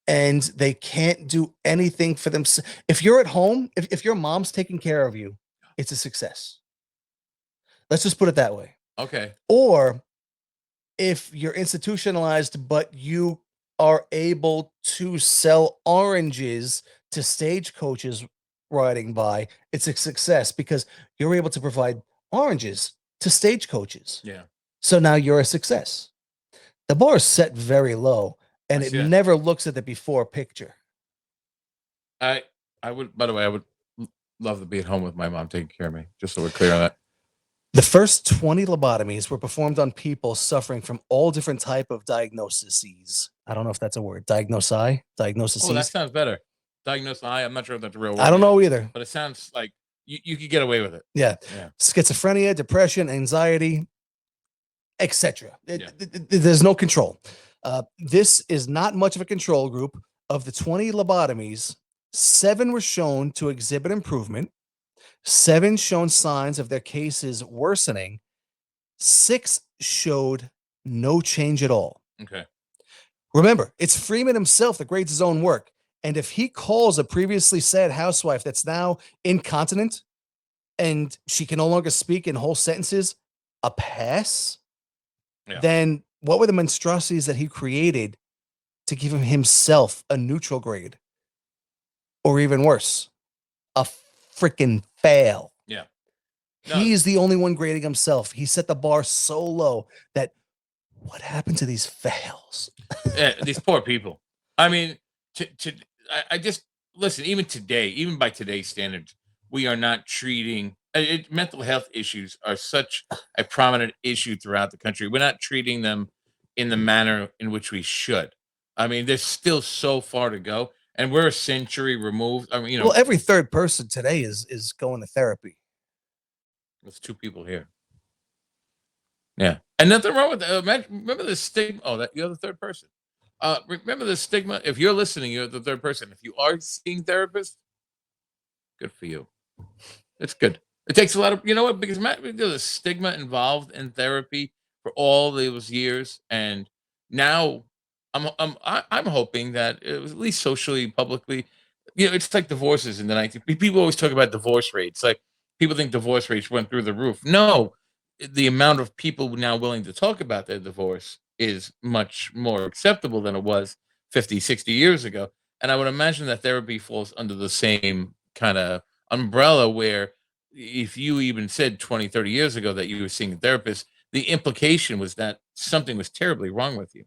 And they can't do anything for them. If you're at home, if your mom's taking care of you, it's a success. Let's just put it that way. Okay. Or if you're institutionalized, but you are able to sell oranges to stagecoaches riding by, it's a success because you're able to provide oranges to stagecoaches. Yeah. So now you're a success. The bar is set very low, and it never looks at the before picture. I would, by the way, I would love to be at home with my mom taking care of me, just so we're clear on that. The first 20 lobotomies were performed on people suffering from all different type of diagnoses. I don't know if that's a word. Diagnoses. Oh, that sounds better. Diagnosis. I'm not sure if that's a real word. I don't know either. But it sounds like you could get away with it. Yeah. Schizophrenia, depression, anxiety, etc. There's no control. This is not much of a control group. Of the 20 lobotomies, 7 were shown to exhibit improvement. 7 shown signs of their cases worsening. 6 showed no change at all. Okay. Remember, it's Freeman himself that grades his own work. And if he calls a previously sad housewife that's now incontinent and she can no longer speak in whole sentences a pass, then what were the monstrosities that he created to give himself a neutral grade? Or even worse, a freaking fail. Yeah. He's the only one grading himself. He set the bar so low that what happened to these fails? These poor people. I mean, I just listen, even today, even by today's standards, we are not treating mental health issues are such a prominent issue throughout the country. We're not treating them in the manner in which we should. I mean, there's still so far to go, and we're a century removed. I mean, well, every third person today is going to therapy. There's 2 people here. Yeah, and nothing wrong with that. Remember the stigma. Oh, that you're the third person. Remember the stigma. If you're listening, you're the third person. If you are seeing therapists, good for you. It's good. It takes a lot of, because there's a stigma involved in therapy for all those years, and now I'm hoping that it was at least socially, publicly, it's like divorces in the 19. People always talk about divorce rates. Like people think divorce rates went through the roof. No, the amount of people now willing to talk about their divorce is much more acceptable than it was 50, 60 years ago. And I would imagine that therapy falls under the same kind of umbrella where if you even said 20, 30 years ago that you were seeing a therapist, the implication was that something was terribly wrong with you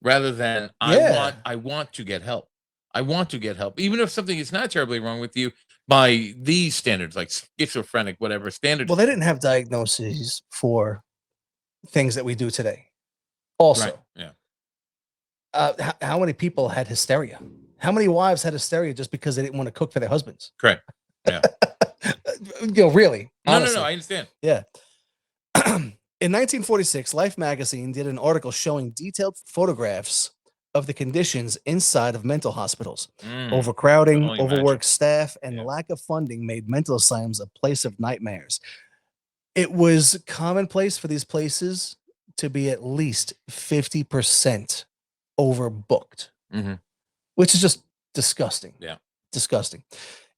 rather than I want to get help. I want to get help. Even if something is not terribly wrong with you by these standards, like schizophrenic, whatever standards. Well, they didn't have diagnoses for things that we do today. Also, right. Yeah. How many people had hysteria? How many wives had hysteria just because they didn't want to cook for their husbands? Correct. Yeah. Really? Honestly. No, I understand. Yeah. In 1946, Life magazine did an article showing detailed photographs of the conditions inside of mental hospitals. Overcrowding, overworked staff, and lack of funding made mental asylums a place of nightmares. It was commonplace for these places to be at least 50% overbooked, Mm-hmm. which is just disgusting. Yeah. Disgusting.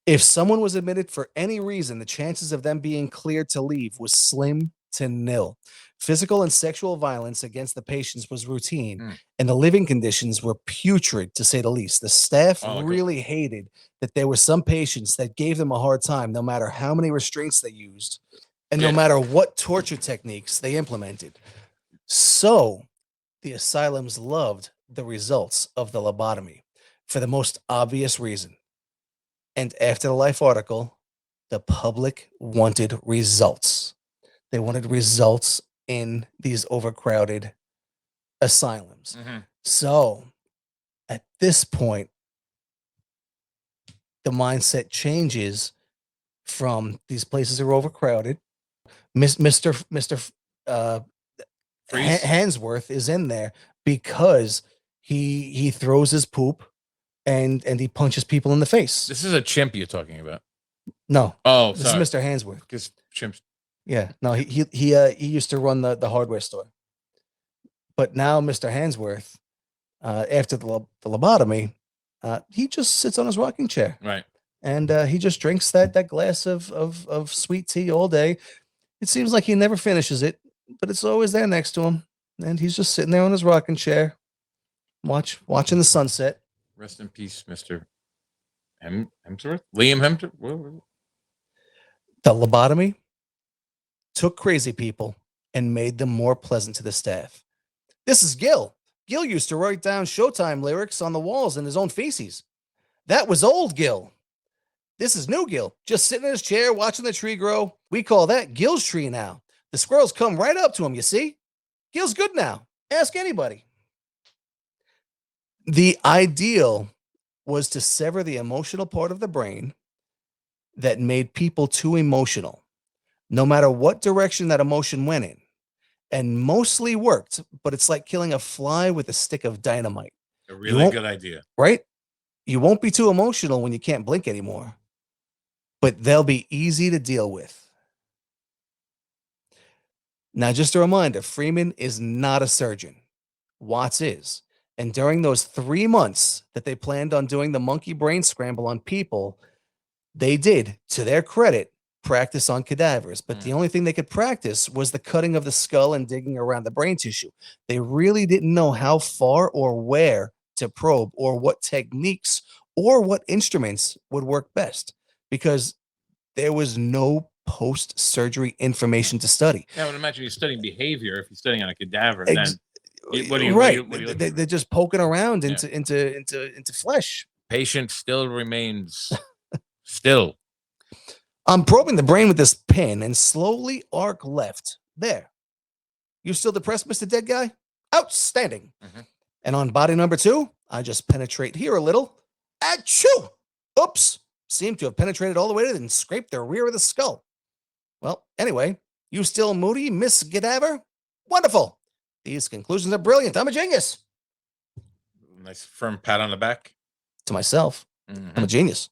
If someone was admitted for any reason, the chances of them being cleared to leave was slim to nil. Physical and sexual violence against the patients was routine, and the living conditions were putrid, to say the least. The staff really hated that there were some patients that gave them a hard time, no matter how many restraints they used, and no matter what torture techniques they implemented. So the asylums loved the results of the lobotomy for the most obvious reason. And after the Life article, the public wanted results. They wanted results in these overcrowded asylums. Mm-hmm. So at this point, the mindset changes from these places are overcrowded. Mr. Hansworth is in there because he throws his poop and he punches people in the face. This is a chimp you're talking about. No. Oh, this sorry. is Mr. Hansworth. Because chimps. Yeah. No, he used to run the hardware store. But now Mr. Hansworth, after the lobotomy, he just sits on his rocking chair. Right. And he just drinks that glass of sweet tea all day. It seems like he never finishes it, but it's always there next to him. And he's just sitting there on his rocking chair, watching the sunset. Rest in peace, Mr. Hemsworth? Liam Hemsworth? The lobotomy took crazy people and made them more pleasant to the staff. This is Gil. Gil used to write down Showtime lyrics on the walls in his own feces. That was old Gil. This is new Gil, just sitting in his chair watching the tree grow. We call that Gil's tree now. The squirrels come right up to him, you see? Gil's good now. Ask anybody. The ideal was to sever the emotional part of the brain that made people too emotional, no matter what direction that emotion went in, and mostly worked, but it's like killing a fly with a stick of dynamite. A really good idea. Right? You won't be too emotional when you can't blink anymore, but they'll be easy to deal with. Now, just a reminder, Freeman is not a surgeon. Watts is. And during those 3 months that they planned on doing the monkey brain scramble on people, they did, to their credit, practice on cadavers. But the only thing they could practice was the cutting of the skull and digging around the brain tissue. They really didn't know how far or where to probe or what techniques or what instruments would work best because there was no post-surgery information to study. Yeah, I would imagine you're studying behavior if you're studying on a cadaver. Then what do you right? What do you they're just poking around into flesh. Patient still remains still. I'm probing the brain with this pin and slowly arc left. There. You still depressed, Mr. Dead Guy? Outstanding. Mm-hmm. And on body number 2, I just penetrate here a little. Achoo! Oops. Seem to have penetrated all the way to and scraped the rear of the skull. Well, anyway, you still moody, Miss Gadaver? Wonderful. These conclusions are brilliant. I'm a genius. Nice firm pat on the back. To myself. Mm-hmm. I'm a genius.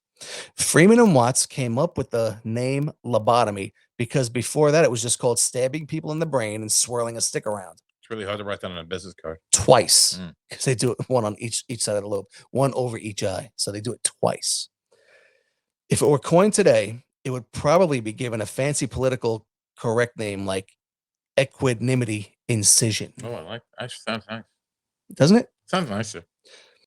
Freeman and Watts came up with the name lobotomy because before that it was just called stabbing people in the brain and swirling a stick around. It's really hard to write that on a business card. Twice. Because they do it one on each side of the lobe, one over each eye. So they do it twice. If it were coined today, it would probably be given a fancy political correct name like equanimity incision. Oh, I like that. Sounds nice. Doesn't it? Sounds nicer.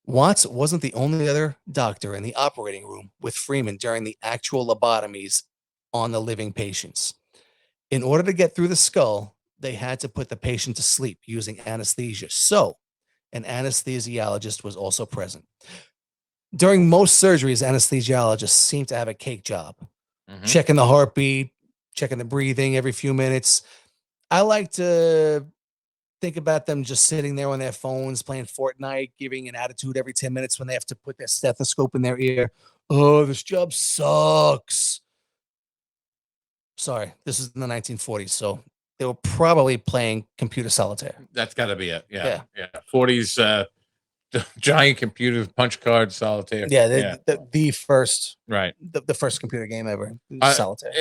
Watts wasn't the only other doctor in the operating room with Freeman during the actual lobotomies on the living patients. In order to get through the skull, they had to put the patient to sleep using anesthesia. So an anesthesiologist was also present. During most surgeries, anesthesiologists seem to have a cake job. Mm-hmm. Checking the heartbeat, checking the breathing every few minutes. I like to think about them just sitting there on their phones, playing Fortnite, giving an attitude every 10 minutes when they have to put their stethoscope in their ear. Oh, this job sucks. Sorry, this is in the 1940s, so they were probably playing computer solitaire. That's got to be it. Yeah. 40s the giant computers, punch cards, solitaire. Yeah, the first right. the first computer game ever. I, Solitaire.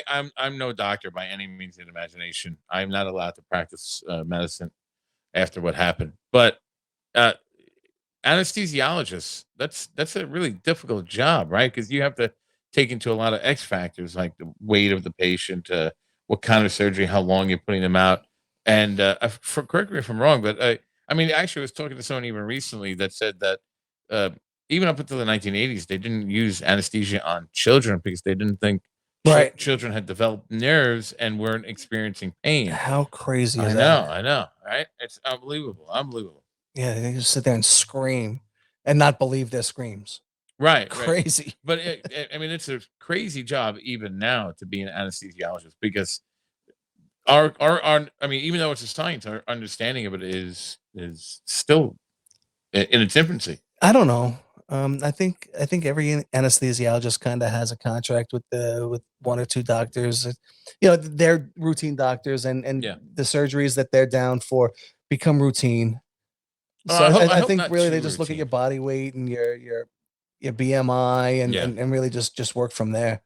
I'm no doctor by any means of the imagination. I'm not allowed to practice medicine after what happened, but uh, anesthesiologists, that's a really difficult job, right? Because you have to take into a lot of X factors like the weight of the patient, what kind of surgery, how long you're putting them out, and correct me if I'm wrong, but I mean, actually, I was talking to someone even recently that said that uh, even up until the 1980s, they didn't use anesthesia on children because they didn't think Right. children had developed nerves and weren't experiencing pain. How crazy is that? I know, right? It's unbelievable. Yeah, they just sit there and scream and not believe their screams. Right. Crazy. But I mean, it's a crazy job even now to be an anesthesiologist because our I mean, even though it's a science, our understanding of it is still in its infancy. I don't know. I think every anesthesiologist kind of has a contract with one or two doctors. You know, they're routine doctors, and the surgeries that they're down for become routine. So I think really they just look at your body weight and your BMI and really just work from there.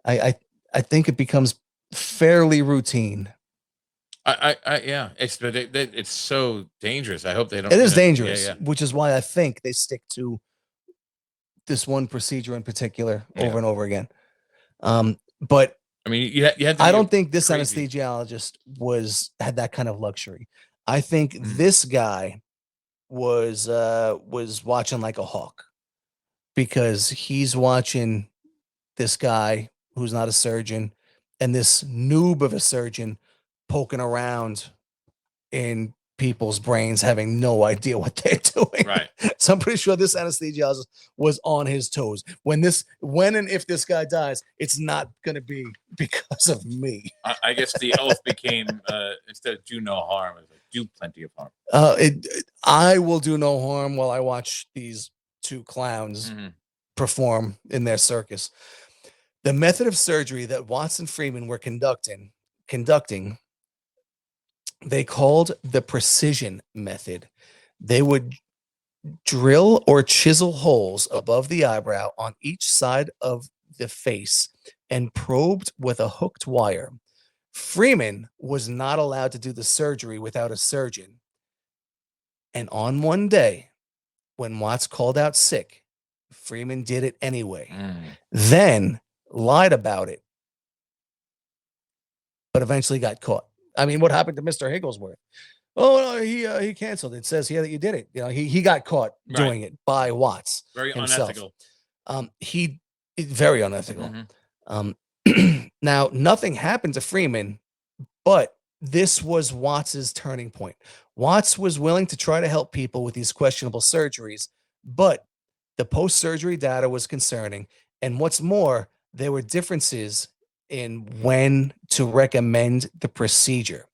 I think it becomes fairly routine. It's so dangerous. I hope they don't. It is dangerous, which is why I think they stick to this one procedure in particular over and over again. But I mean, you had I don't think this anesthesiologist had that kind of luxury. I think this guy was watching like a hawk, because he's watching this guy who's not a surgeon and this noob of a surgeon poking around in people's brains, having no idea what they're doing. Right. So I'm pretty sure this anesthesiologist was on his toes. When and if this guy dies, it's not going to be because of me. I guess the oath became instead of do no harm, it's like do plenty of harm. I will do no harm while I watch these two clowns perform in their circus. The method of surgery that Watts and Freeman were conducting, they called the precision method. They would drill or chisel holes above the eyebrow on each side of the face and probed with a hooked wire. Freeman was not allowed to do the surgery without a surgeon. And on one day, when Watts called out sick, Freeman did it anyway. Then lied about it, but eventually got caught. I mean, what happened to Mr. Higglesworth? Oh, no, he canceled. It says here that you did it. You know, he got caught doing it by Watts. Very himself. Unethical. Very unethical. Now, nothing happened to Freeman, but this was Watts's turning point. Watts was willing to try to help people with these questionable surgeries, but the post-surgery data was concerning. And what's more, there were differences in when to recommend the procedure.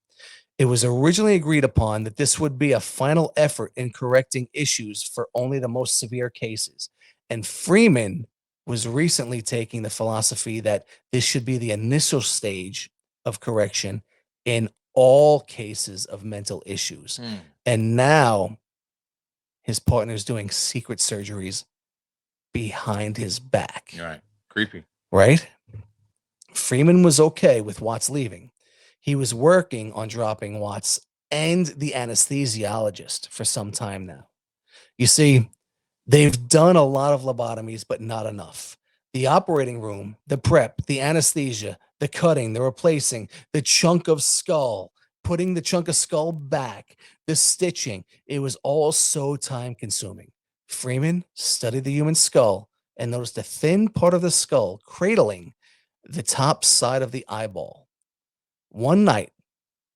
It was originally agreed upon that this would be a final effort in correcting issues for only the most severe cases. And Freeman was recently taking the philosophy that this should be the initial stage of correction in all cases of mental issues. And now his partner's doing secret surgeries behind his back. Right. Creepy. Right? Freeman was okay with Watts leaving. He was working on dropping Watts and the anesthesiologist for some time now. You see, they've done a lot of lobotomies, but not enough. The operating room, the prep, the anesthesia, the cutting, the replacing, the chunk of skull, putting the chunk of skull back, the stitching, it was all so time consuming. Freeman studied the human skull and noticed a thin part of the skull cradling the top side of the eyeball. One night,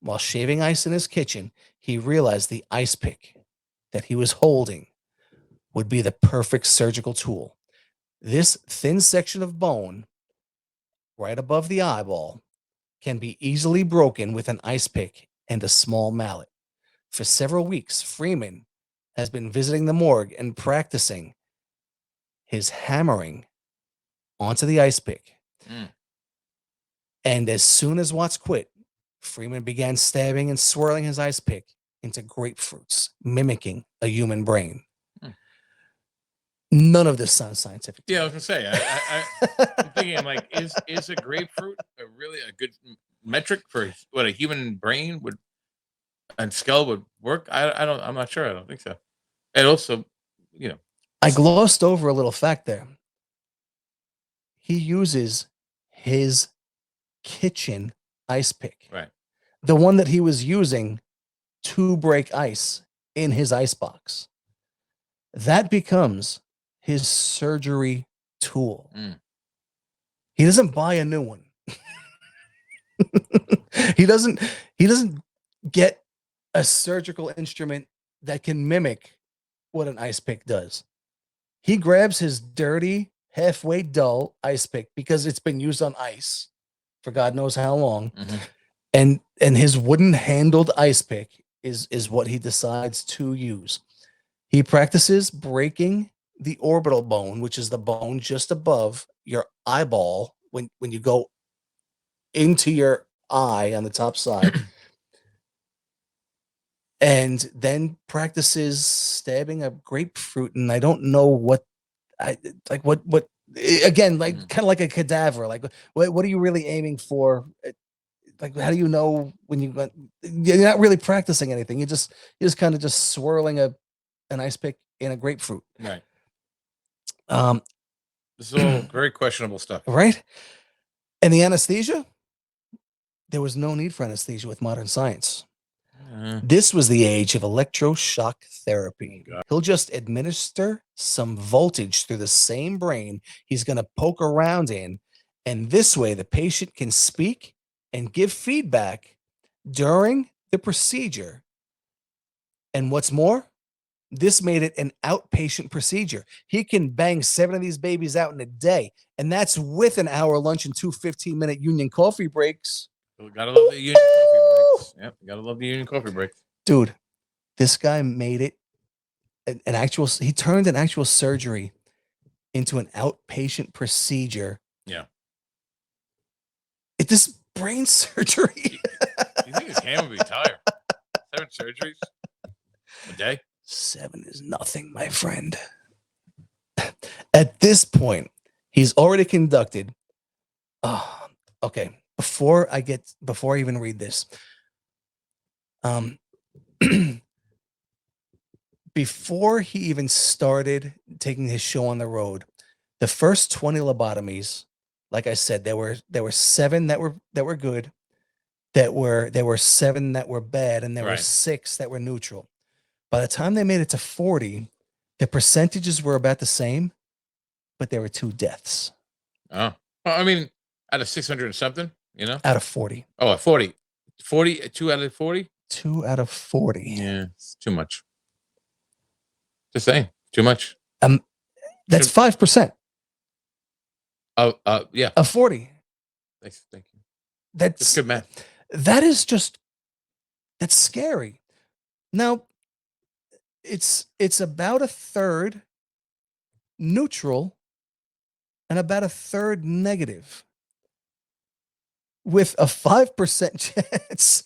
while shaving ice in his kitchen, he realized the ice pick that he was holding would be the perfect surgical tool. This thin section of bone right above the eyeball can be easily broken with an ice pick and a small mallet. For several weeks, Freeman has been visiting the morgue and practicing his hammering onto the ice pick. And as soon as Watts quit, Freeman began stabbing and swirling his ice pick into grapefruits, mimicking a human brain. Hmm. None of this sounds scientific. Yeah, I was gonna say. I'm thinking, I'm like, is a grapefruit really a good metric for what a human brain would and skull would work? I'm not sure. I don't think so. And also, you know, I glossed over a little fact there. He uses his kitchen ice pick, right. the one that he was using to break ice in his ice box. That becomes his surgery tool. Mm. He doesn't buy a new one. he doesn't get a surgical instrument that can mimic what an ice pick does. He grabs his dirty, halfway dull ice pick because it's been used on ice for God knows how long. Mm-hmm. And his wooden handled ice pick is what he decides to use. He practices breaking the orbital bone, which is the bone just above your eyeball when you go into your eye on the top side. And then practices stabbing a grapefruit, and I don't know what again, like kind of like a cadaver. Like, what are you really aiming for? Like, how do you know when you're not really practicing anything? You're just kind of just swirling an ice pick in a grapefruit. Right. This is all very questionable stuff. Right? And the anesthesia, there was no need for anesthesia with modern science. This was the age of electroshock therapy. God. He'll just administer some voltage through the same brain he's going to poke around in, and this way the patient can speak and give feedback during the procedure. And what's more, this made it an outpatient procedure. He can bang 7 of these babies out in a day, and that's with an hour lunch and 2 15-minute union coffee breaks. Gotta love the union coffee breaks. Yep, gotta love the union coffee breaks. Dude, this guy made it he turned an actual surgery into an outpatient procedure. Yeah. It's this brain surgery. You think his hand would be tired? 7 surgeries a day? 7 is nothing, my friend. At this point, he's already conducted. Okay. Before I even read this, before he even started taking his show on the road, the first 20 lobotomies, like I said, there were 7 that were good, there were 7 that were bad, and there were 6 that were neutral. By the time they made it to 40, the percentages were about the same, but there were 2 deaths. Oh, well, I mean, out of 600 and something, you know, out of 40. Oh, 40, 2 out of 40. 2 out of 40. Yeah, it's too much. Just saying, too much. That's 5%. Yeah, of 40. Thank you. That's good math. That's scary. Now, it's about a third neutral and about a third negative, with a 5% chance.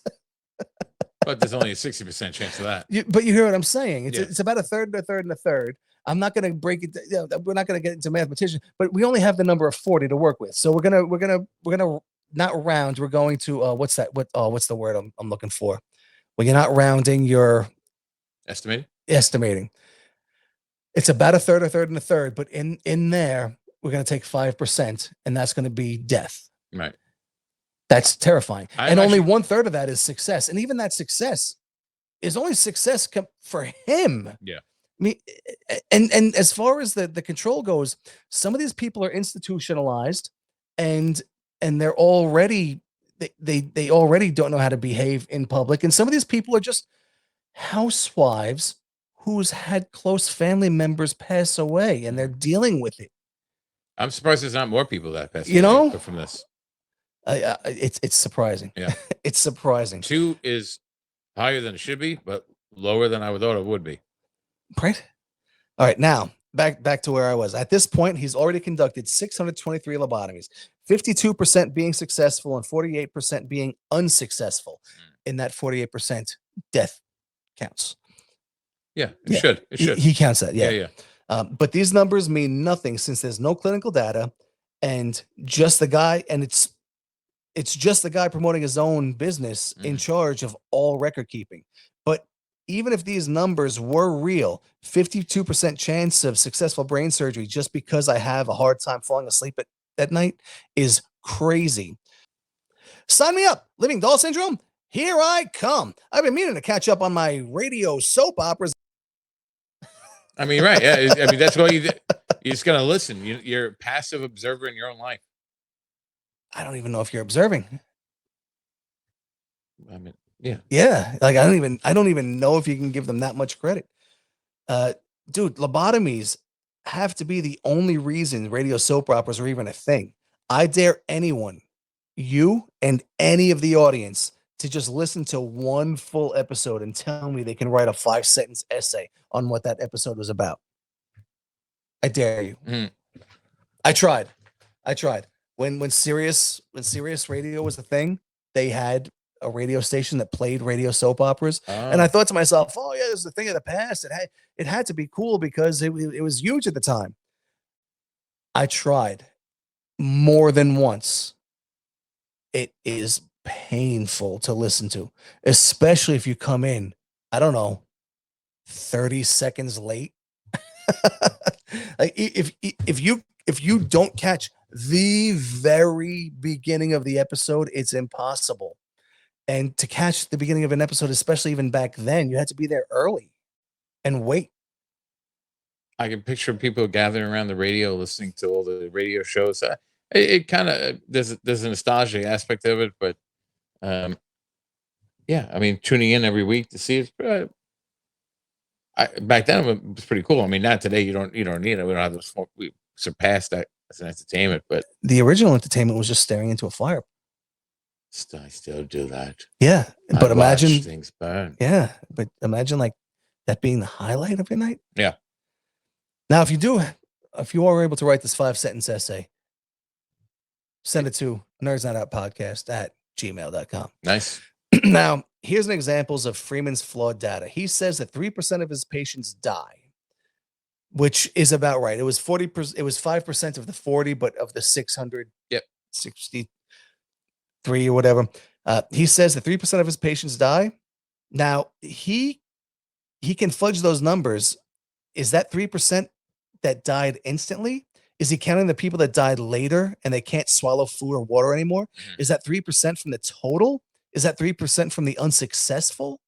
But there's only a 60% chance of that. But you hear what I'm saying? It's about a third and a third and a third. I'm not going to break it. We're not going to get into mathematicians, but we only have the number of 40 to work with. So we're gonna not round. We're going to what's that? What's the word I'm looking for? When you're not rounding, you're estimating. It's about a third, and a third. But in there, we're going to take 5%, and that's going to be death. Right. That's terrifying. And only 1/3 of that is success. And even that success is only success for him. Yeah. I mean, and as far as the control goes, some of these people are institutionalized, and they're already they already don't know how to behave in public. And some of these people are just housewives who's had close family members pass away, and they're dealing with it. I'm surprised there's not more people that pass away from this. It's surprising. Yeah, it's surprising. 2 is higher than it should be, but lower than I thought it would be. Right. All right. Now back to where I was. At this point, he's already conducted 623 lobotomies, 52% being successful and 48% being unsuccessful in that 48% death counts. Yeah, it should. It should. He counts that. Yeah, Yeah. yeah. But these numbers mean nothing since there's no clinical data, and just the guy, and it's just the guy promoting his own business in charge of all record keeping. But even if these numbers were real, 52% chance of successful brain surgery just because I have a hard time falling asleep at night is crazy. Sign me up. Living Doll Syndrome, here I come. I've been meaning to catch up on my radio soap operas. I mean, right. Yeah. I mean, that's what you just got to listen. You're a passive observer in your own life. I don't even know if you're observing. I mean, yeah. Yeah. Like, I don't even know if you can give them that much credit. Dude, lobotomies have to be the only reason radio soap operas are even a thing. I dare anyone, you and any of the audience, to just listen to one full episode and tell me they can write a 5-sentence essay on what that episode was about. I dare you. I tried. When Sirius radio was a thing, they had a radio station that played radio soap operas, and I thought to myself, "Oh yeah, this is the thing of the past. It had to be cool because it was huge at the time." I tried more than once. It is painful to listen to, especially if you come in, I don't know, 30 seconds late. Like if you don't catch the very beginning of the episode, it's impossible. And to catch the beginning of an episode, especially even back then, you had to be there early and wait. I can picture people gathering around the radio, listening to all the radio shows. It kind of there's a nostalgia aspect of it, but yeah, I mean, tuning in every week to see it. Back then it was pretty cool. I mean, not today. You don't need it. We don't have this. We surpassed that as an entertainment, but the original entertainment was just staring into a fire. I still do that. Yeah, but imagine things burn. Yeah, but imagine like that being the highlight of your night. Yeah. Now, if you are able to write this 5-sentence essay, send it to nerdsNightOutPodcast@gmail.com. Nice. Now, here's an examples of Freeman's flawed data. He says that 3% of his patients die, which is about right. It was 40%. It was 5% of the 40, but of the 600, 63 or whatever. He says that 3% of his patients die. Now, he can fudge those numbers. Is that 3% that died instantly? Is he counting the people that died later and they can't swallow food or water anymore? Is that 3% from the total? Is that 3% from the unsuccessful?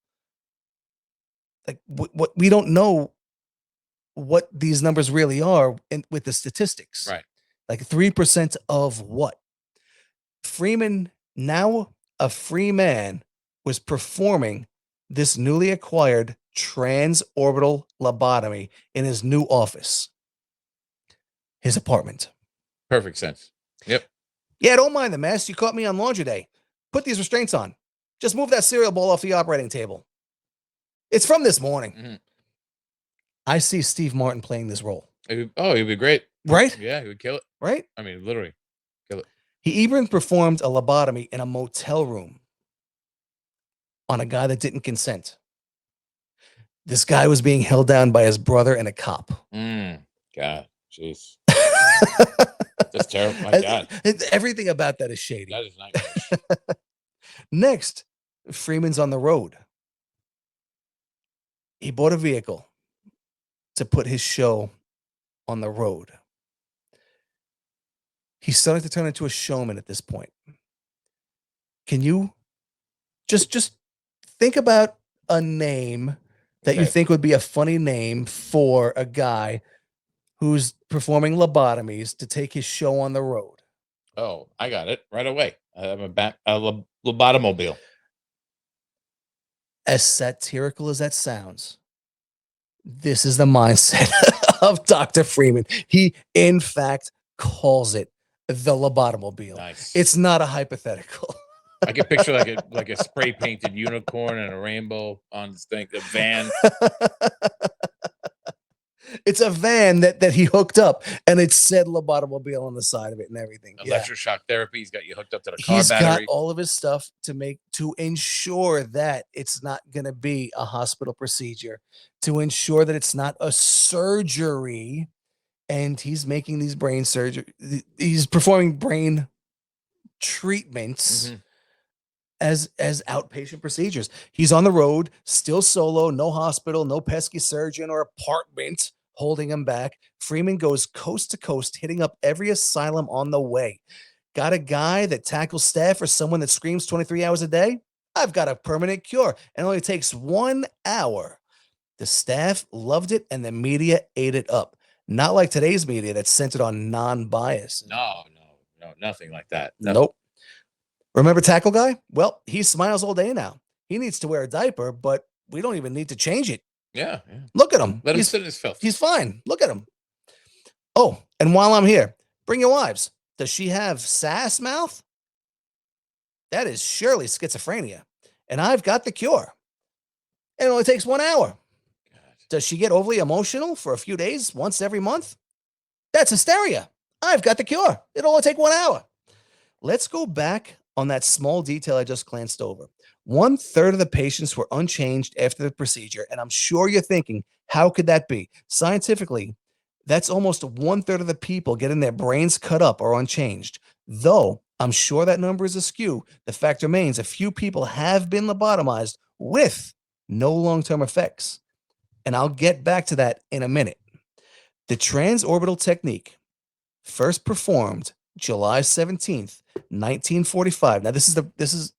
Like what we don't know what these numbers really are with the statistics. Right. Like 3% of what? Freeman, now a free man, was performing this newly acquired transorbital lobotomy in his new office, his apartment. Perfect sense. Yep. Yeah, don't mind the mess. You caught me on laundry day. Put these restraints on. Just move that cereal bowl off the operating table. It's from this morning. I see Steve Martin playing this role. He'd be great. Right? Yeah, he would kill it. Right? I mean, literally kill it. He even performed a lobotomy in a motel room on a guy that didn't consent. This guy was being held down by his brother and a cop. God, jeez. That's terrible. My God. Everything about that is shady. That is nightmarish. Next, Freeman's on the road. He bought a vehicle to put his show on the road. He's starting to turn into a showman at this point. Can you just think about a name that you think would be a funny name for a guy who's performing lobotomies to take his show on the road? Oh, I got it right away. I have a lobotomobile. As satirical as that sounds, this is the mindset of Dr. Freeman. He, in fact, calls it the lobotomobile. Nice. It's not a hypothetical. I can picture like a spray painted unicorn and a rainbow on this thing, the van. It's a van that he hooked up, and it said Lobotomobile on the side of it and everything. Yeah. Electroshock therapy. He's got you hooked up to the car He's battery. got all of his stuff to ensure that it's not going to be a hospital procedure, to ensure that it's not a surgery, and he's making these brain surgery. He's performing brain treatments Mhm. as outpatient procedures. He's on the road, still solo, no hospital, no pesky surgeon or apartment holding him back. Freeman goes coast to coast, hitting up every asylum on the way. Got a guy that tackles staff or someone that screams 23 hours a day? I've got a permanent cure. It only takes 1 hour. The staff loved it and the media ate it up. Not like today's media that's centered on non-bias. No, nothing like that. Nope. Remember Tackle Guy? Well, he smiles all day now. He needs to wear a diaper, but we don't even need to change it. Yeah. Look at him. Let him sit in his filth. He's fine. Look at him. Oh, and while I'm here, bring your wives. Does she have sass mouth? That is surely schizophrenia. And I've got the cure. It only takes 1 hour. Does she get overly emotional for a few days once every month? That's hysteria. I've got the cure. It'll only take 1 hour. Let's go back on that small detail I just glanced over. 1/3 of the patients were unchanged after the procedure. And I'm sure you're thinking, how could that be? Scientifically, that's almost 1/3 of the people getting their brains cut up or unchanged. Though I'm sure that number is askew, the fact remains a few people have been lobotomized with no long-term effects. And I'll get back to that in a minute. The transorbital technique, first performed July 17th, 1945. Now this is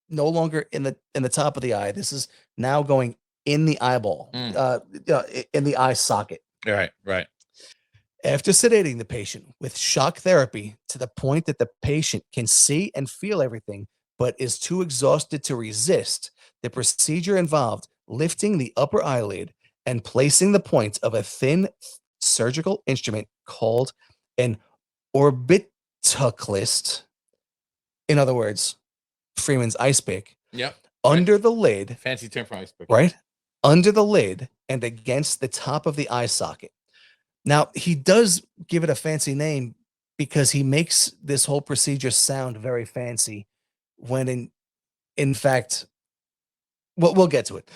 no longer in the top of the eye. This is now going in the eyeball, in the eye socket. Right. After sedating the patient with shock therapy to the point that the patient can see and feel everything, but is too exhausted to resist, the procedure involved lifting the upper eyelid and placing the point of a thin surgical instrument called an orbitoclist. In other words, Freeman's ice pick. Yep. Under the lid. Fancy term for ice pick. Right? Under the lid and against the top of the eye socket. Now, he does give it a fancy name because he makes this whole procedure sound very fancy when in fact, we'll get to it.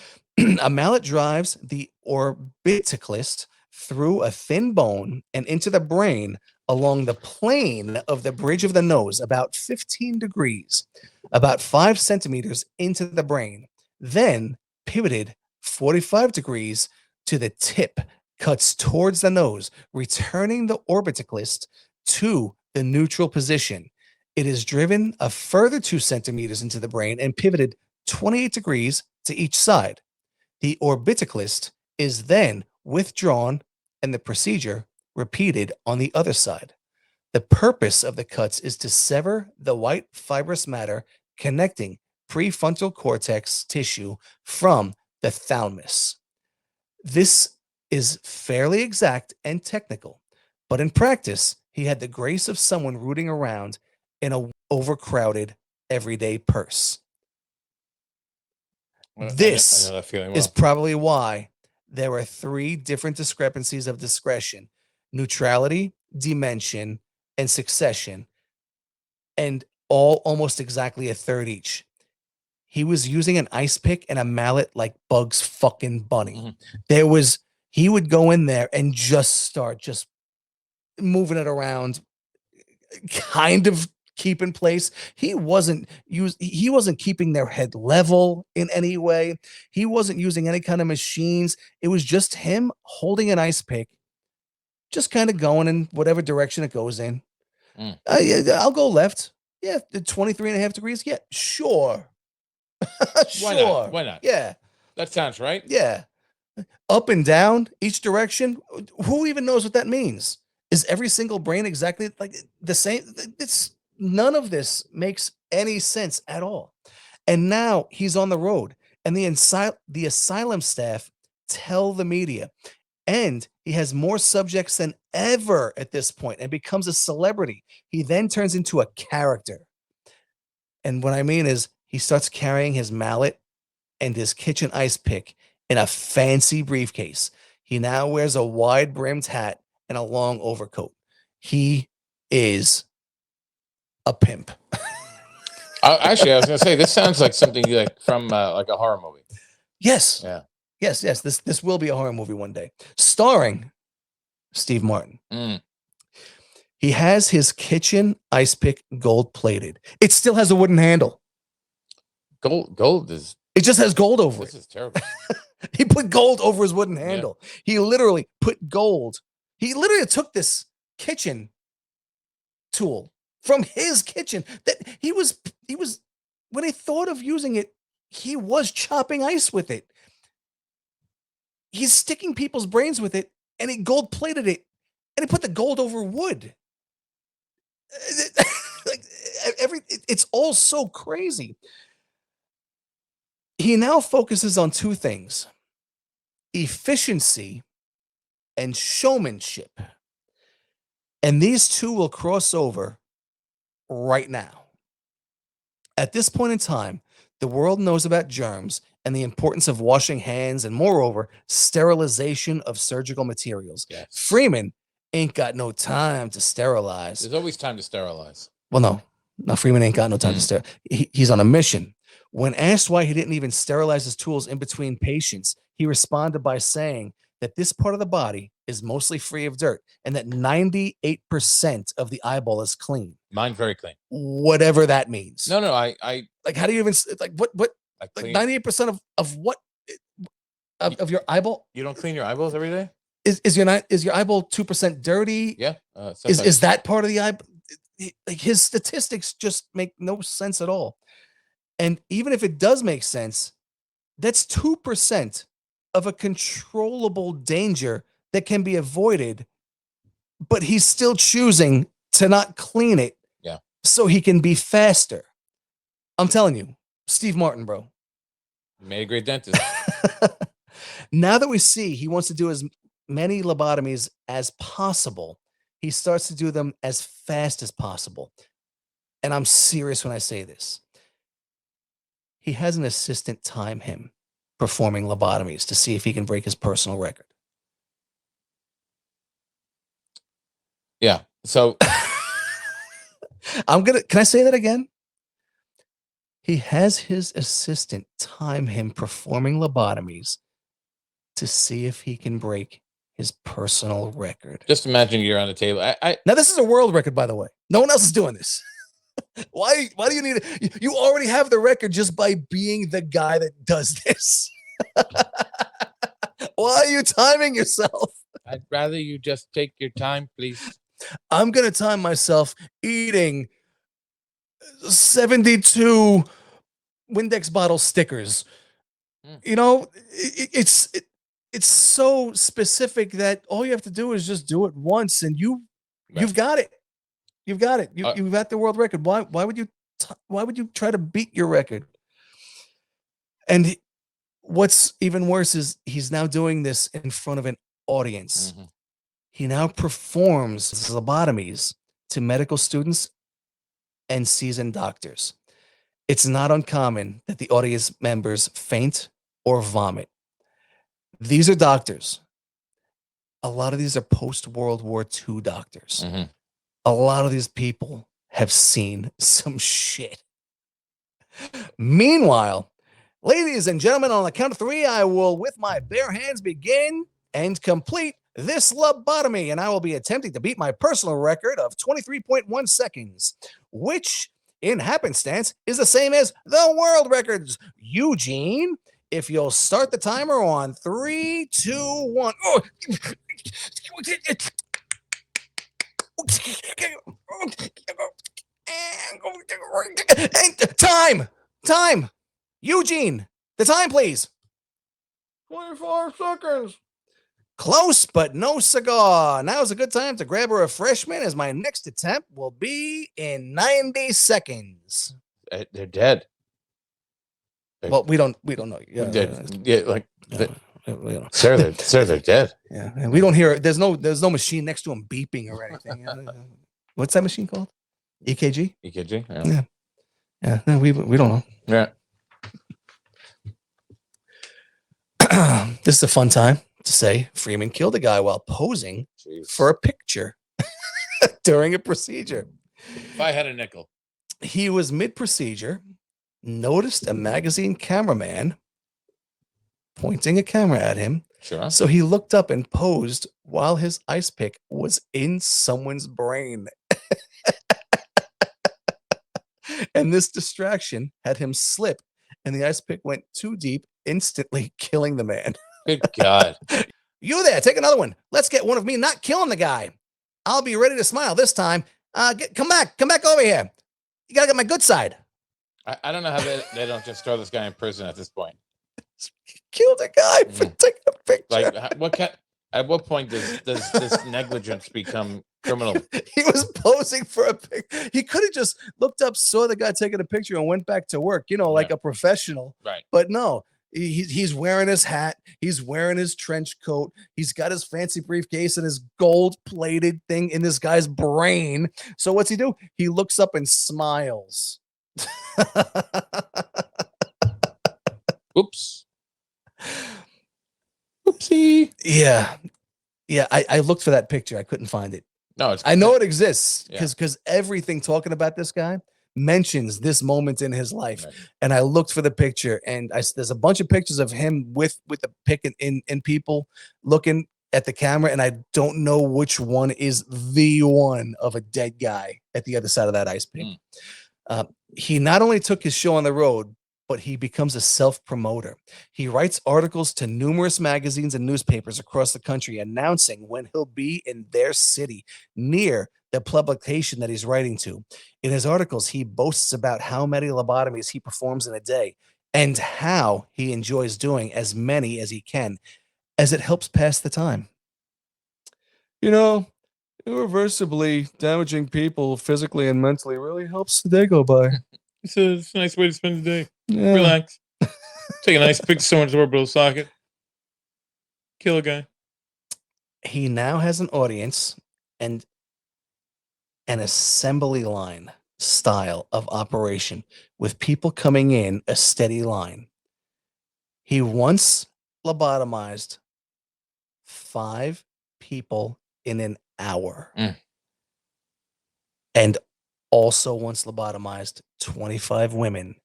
A mallet drives the orbitoclist through a thin bone and into the brain along the plane of the bridge of the nose, about 15 degrees, about 5 centimeters into the brain, then pivoted 45 degrees to the tip, cuts towards the nose, returning the orbitoclist to the neutral position. It is driven a further 2 centimeters into the brain and pivoted 28 degrees to each side. The orbitoclist is then withdrawn and the procedure repeated on the other side. The purpose of the cuts is to sever the white fibrous matter connecting prefrontal cortex tissue from the thalamus. This is fairly exact and technical, but in practice, he had the grace of someone rooting around in an overcrowded everyday purse. This I know that feeling is well. probably why there are 3 different discrepancies of discretion: neutrality, dimension, and succession, and all almost exactly a third each. He was using an ice pick and a mallet like Bugs fucking Bunny. Mhm. He would go in there and just moving it around, kind of keep in place. He wasn't keeping their head level in any way. He wasn't using any kind of machines. It was just him holding an ice pick, just kind of going in whatever direction it goes in. I'll go left. Yeah, 23.5 degrees. Yeah, sure. Sure. Why not? Yeah. That sounds right. Yeah. Up and down, each direction. Who even knows what that means? Is every single brain exactly like the same? None of this makes any sense at all. And now he's on the road, and the asylum staff tell the media, and he has more subjects than ever at this point and becomes a celebrity. He then turns into a character. And what I mean is he starts carrying his mallet and his kitchen ice pick in a fancy briefcase. He now wears a wide-brimmed hat and a long overcoat. He is a pimp. Actually, I was gonna say this sounds like something like from like a horror movie. Yes. Yeah. Yes. This will be a horror movie one day, starring Steve Martin. He has his kitchen ice pick gold plated. It still has a wooden handle. Gold is. It just has gold over This it. is terrible. He put gold over his wooden handle. He literally put gold. He literally took this kitchen tool from his kitchen that he was when he thought of using it, he was chopping ice with it. He's sticking people's brains with it, and he gold plated it, and he put the gold over wood. Like it's all so crazy. He now focuses on two things: efficiency and showmanship. And these two will cross over right now. At this point in time, the world knows about germs and the importance of washing hands and, moreover, sterilization of surgical materials. Yes. Freeman ain't got no time to sterilize. There's always time to sterilize. Well, no, Freeman ain't got no time to sterilize. He's on a mission. When asked why he didn't even sterilize his tools in between patients, he responded by saying that this part of the body is mostly free of dirt and that 98% of the eyeball is clean. Mine's very clean. Whatever that means. No, I like, how do you even like what like 98% of what of your eyeball? You don't clean your eyeballs every day? Is your eyeball 2% dirty? Yeah. Is that part of the eye? Like, his statistics just make no sense at all. And even if it does make sense, that's 2% of a controllable danger that can be avoided, but he's still choosing to not clean it. Yeah. So he can be faster. I'm telling you, Steve Martin, bro. You made a great dentist. Now that we see he wants to do as many lobotomies as possible, he starts to do them as fast as possible. And I'm serious when I say this. He has an assistant time him performing lobotomies to see if he can break his personal record. Yeah. So can I say that again? He has his assistant time him performing lobotomies to see if he can break his personal record. Just imagine you're on the table. Now, this is a world record, by the way. No one else is doing this. Why do you need it? You already have the record just by being the guy that does this. Why are you timing yourself? I'd rather you just take your time, please. I'm going to time myself eating 72 Windex bottle stickers. You know, it's so specific that all you have to do is just do it once, and you've got it. You've got it. You've got the world record. Why would you try to beat your record? And what's even worse is he's now doing this in front of an audience. Mm-hmm. He now performs lobotomies to medical students and seasoned doctors. It's not uncommon that the audience members faint or vomit. These are doctors. A lot of these are post-World War II doctors. Mm-hmm. A lot of these people have seen some shit. Meanwhile, ladies and gentlemen, on the count of three, I will, with my bare hands, begin and complete this lobotomy, and I will be attempting to beat my personal record of 23.1 seconds, which, in happenstance, is the same as the world records. Eugene, if you'll start the timer on 3, 2, 1. Oh. Time. Eugene, the time, please. 24 seconds. Close, but no cigar. Now is a good time to grab a refreshment, as my next attempt will be in 90 seconds. They're dead. Well, we don't know. Sir, they're dead. Yeah, and we don't hear. There's no machine next to them beeping or anything. What's that machine called? EKG. EKG. Yeah. No, we don't know. Yeah. This is a fun time. to say Freeman killed a guy while posing Jeez. for a picture during a procedure. If I had a nickel. He was mid-procedure, noticed a magazine cameraman pointing a camera at him. Sure. So he looked up and posed while his ice pick was in someone's brain. And this distraction had him slip, and the ice pick went too deep, instantly killing the man. Good God. You there, take another one. Let's get one of me not killing the guy. I'll be ready to smile this time. Come back over here. You gotta get my good side. I don't know how they don't just throw this guy in prison at this point. Killed a guy for taking a picture. Like, at what point does this negligence become criminal? He was posing for a pic. He could have just looked up, saw the guy taking a picture, and went back to work, like a professional. Right. But no, he's wearing his hat. He's wearing his trench coat. He's got his fancy briefcase and his gold-plated thing in this guy's brain. So what's he do? He looks up and smiles. Oops. Oopsie. Yeah. I looked for that picture. I couldn't find it. No, I know it exists because everything talking about this guy mentions this moment in his life. Right. And I looked for the picture, and there's a bunch of pictures of him with the pick in people looking at the camera, and I don't know which one is the one of a dead guy at the other side of that ice pick. He not only took his show on the road, but he becomes a self-promoter. He writes articles to numerous magazines and newspapers across the country announcing when he'll be in their city near the publication that he's writing to. In his articles, he boasts about how many lobotomies he performs in a day and how he enjoys doing as many as he can, as it helps pass the time. Irreversibly damaging people physically and mentally really helps the day go by. It's a nice way to spend the day. Yeah. Relax. Take a nice pick of someone's orbital socket. Kill a guy. He now has an audience and an assembly line style of operation with people coming in a steady line. He once lobotomized 5 people in an hour. And also once lobotomized 25 women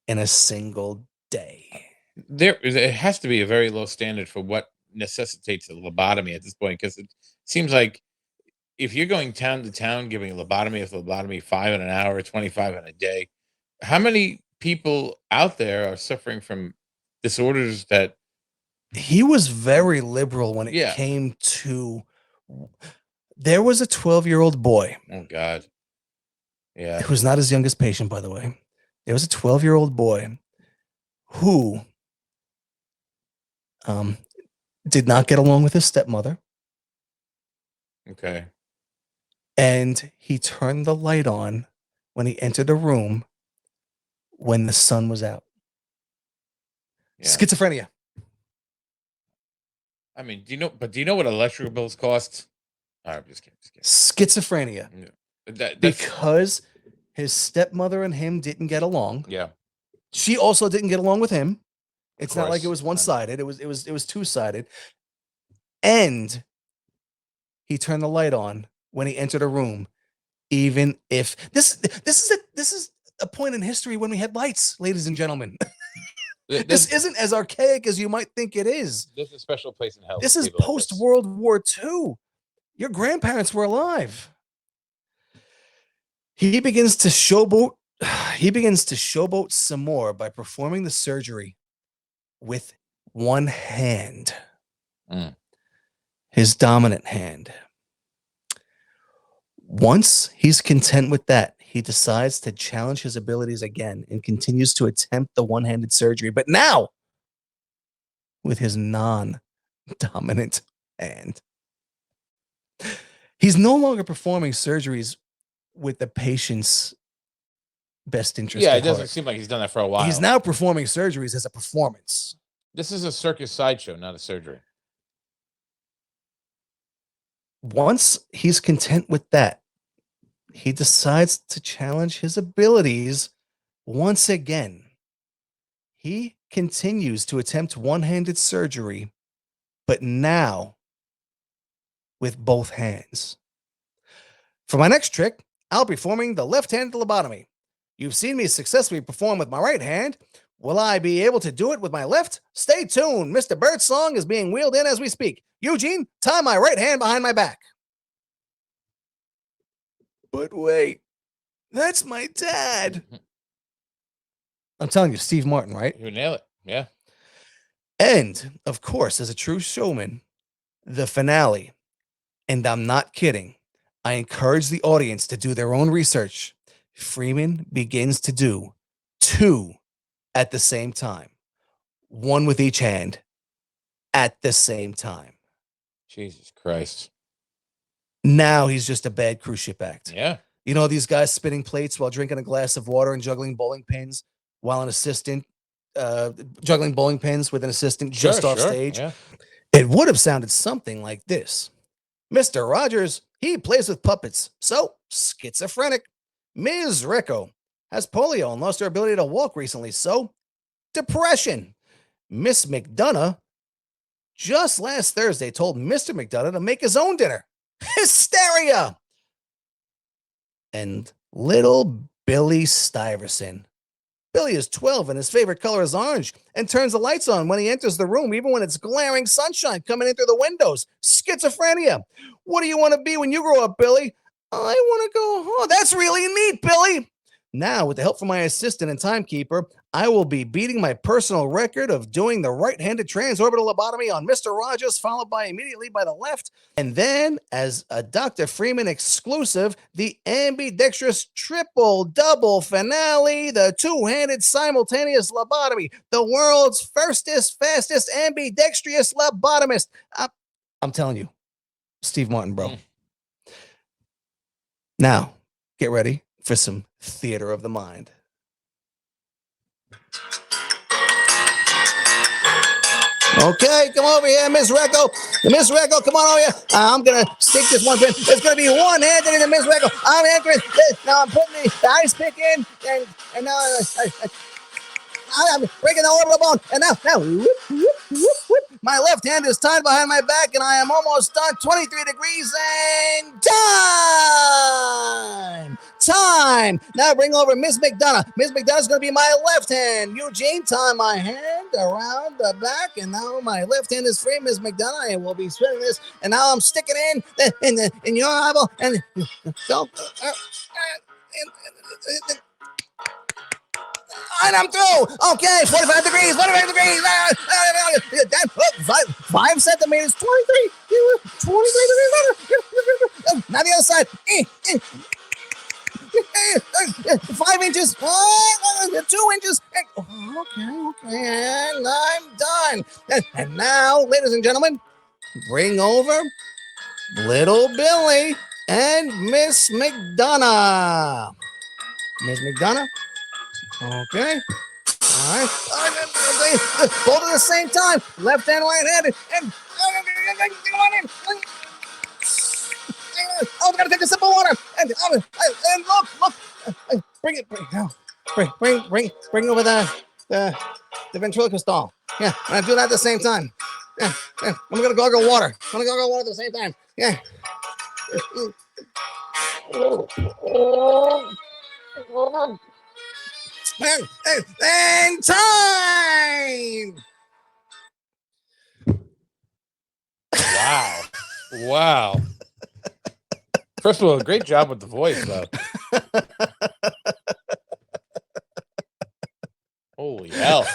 in a single day. It has to be a very low standard for what necessitates a lobotomy at this point, because it seems like if you're going town to town giving a lobotomy 5 in an hour, 25 in a day, how many people out there are suffering from disorders that... He was very liberal when it came to... There was a 12-year-old boy. Oh, God. Yeah. Who's not his youngest patient, by the way. There was a 12-year-old boy who did not get along with his stepmother. Okay. And he turned the light on when he entered the room when the sun was out. Yeah. Schizophrenia. I mean, do you know what electrical bills cost? I'm just kidding. Schizophrenia. Yeah. Because his stepmother and him didn't get along. Yeah. She also didn't get along with him. It's not like it was one-sided. It was two-sided. And he turned the light on when he entered a room, even if this is a point in history when we had lights, ladies and gentlemen. This isn't as archaic as you might think it is. This is a special place in hell. This is post-World War II. Your grandparents were alive. He begins to showboat some more by performing the surgery with one hand. His dominant hand. Once he's content with that, he decides to challenge his abilities again and continues to attempt the one-handed surgery, but now with his non-dominant hand. He's no longer performing surgeries with the patient's best interest. Yeah, it doesn't seem like he's done that for a while. He's now performing surgeries as a performance. This is a circus sideshow, not a surgery. Once he's content with that, he decides to challenge his abilities once again. He continues to attempt one-handed surgery but now with both hands. For my next trick, I'll be performing the left-handed lobotomy. You've seen me successfully perform with my right hand. Will I be able to do it with my left? Stay tuned. Mr. Birdsong is being wheeled in as we speak. Eugene, tie my right hand behind my back. But wait, that's my dad. I'm telling you, Steve Martin, right? You nail it. Yeah. And, of course, as a true showman, the finale. And I'm not kidding. I encourage the audience to do their own research. Freeman begins to do 2 at the same time. 1 with each hand at the same time. Jesus Christ. Now he's just a bad cruise ship act. Yeah. You know, these guys spinning plates while drinking a glass of water and juggling bowling pins while an assistant juggling bowling pins with an assistant just off stage. Yeah. It would have sounded something like this. Mr. Rogers, he plays with puppets, so schizophrenic. Ms. Recco has polio and lost her ability to walk recently, so depression. Miss McDonough just last Thursday told Mr. McDonough to make his own dinner. Hysteria. And little Billy Stuyvesant. Billy is 12 and his favorite color is orange and turns the lights on when he enters the room, even when it's glaring sunshine coming in through the windows. Schizophrenia. What do you want to be when you grow up, Billy? I want to go home. That's really neat, Billy. Now, with the help from my assistant and timekeeper, I will be beating my personal record of doing the right-handed transorbital lobotomy on Mr. Rogers, followed by immediately by the left. And then, as a Dr. Freeman exclusive, the ambidextrous triple-double finale, the two-handed simultaneous lobotomy, the world's fastest, ambidextrous lobotomist. I'm telling you, Steve Martin, bro. Now, get ready for some theater of the mind. Okay, come over here, Miss Recco. Miss Recco, come on over here. I'm going to stick this one pin. It's going to be one-handed into Miss Recco. I'm entering. Now I'm putting the ice pick in, and now I'm breaking the orbital bone. And now, whoop, whoop, whoop, whoop. My left hand is tied behind my back, and I am almost done. 23 degrees and time. Now bring over Miss McDonough. Miss McDonough's going to be my left hand. Eugene, tie my hand around the back, and now my left hand is free, Miss McDonough, and we'll be spinning this. And now I'm sticking in your eyeball, and so. And I'm through. Okay, 45 degrees. 5 centimeters. 23 degrees. Now the other side. 5 inches. 2 inches. Okay. And I'm done. And now, ladies and gentlemen, bring over little Billy and Miss McDonough. Miss McDonough. Okay. All right. Both at the same time. Left hand, right handed. And come on in. Oh, we gotta take a sip of water. And look. Bring it. Bring over the ventriloquist doll. Yeah. I'm gonna do that at the same time. Yeah. I'm gonna gargle water. at the same time. Yeah. And time! Wow. First of all, great job with the voice, though. Holy hell.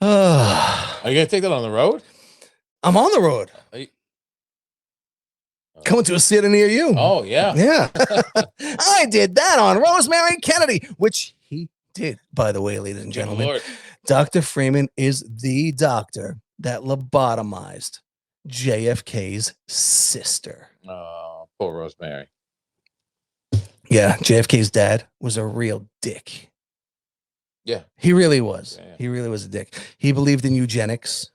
Are you going to take that on the road? I'm on the road. Coming to a theater near you. Oh, yeah. Yeah. I did that on Rosemary Kennedy, which he did, by the way, ladies and gentlemen. Lord. Dr. Freeman is the doctor that lobotomized JFK's sister. Oh, poor Rosemary. Yeah, JFK's dad was a real dick. Yeah. He really was. Yeah. He really was a dick. He believed in eugenics.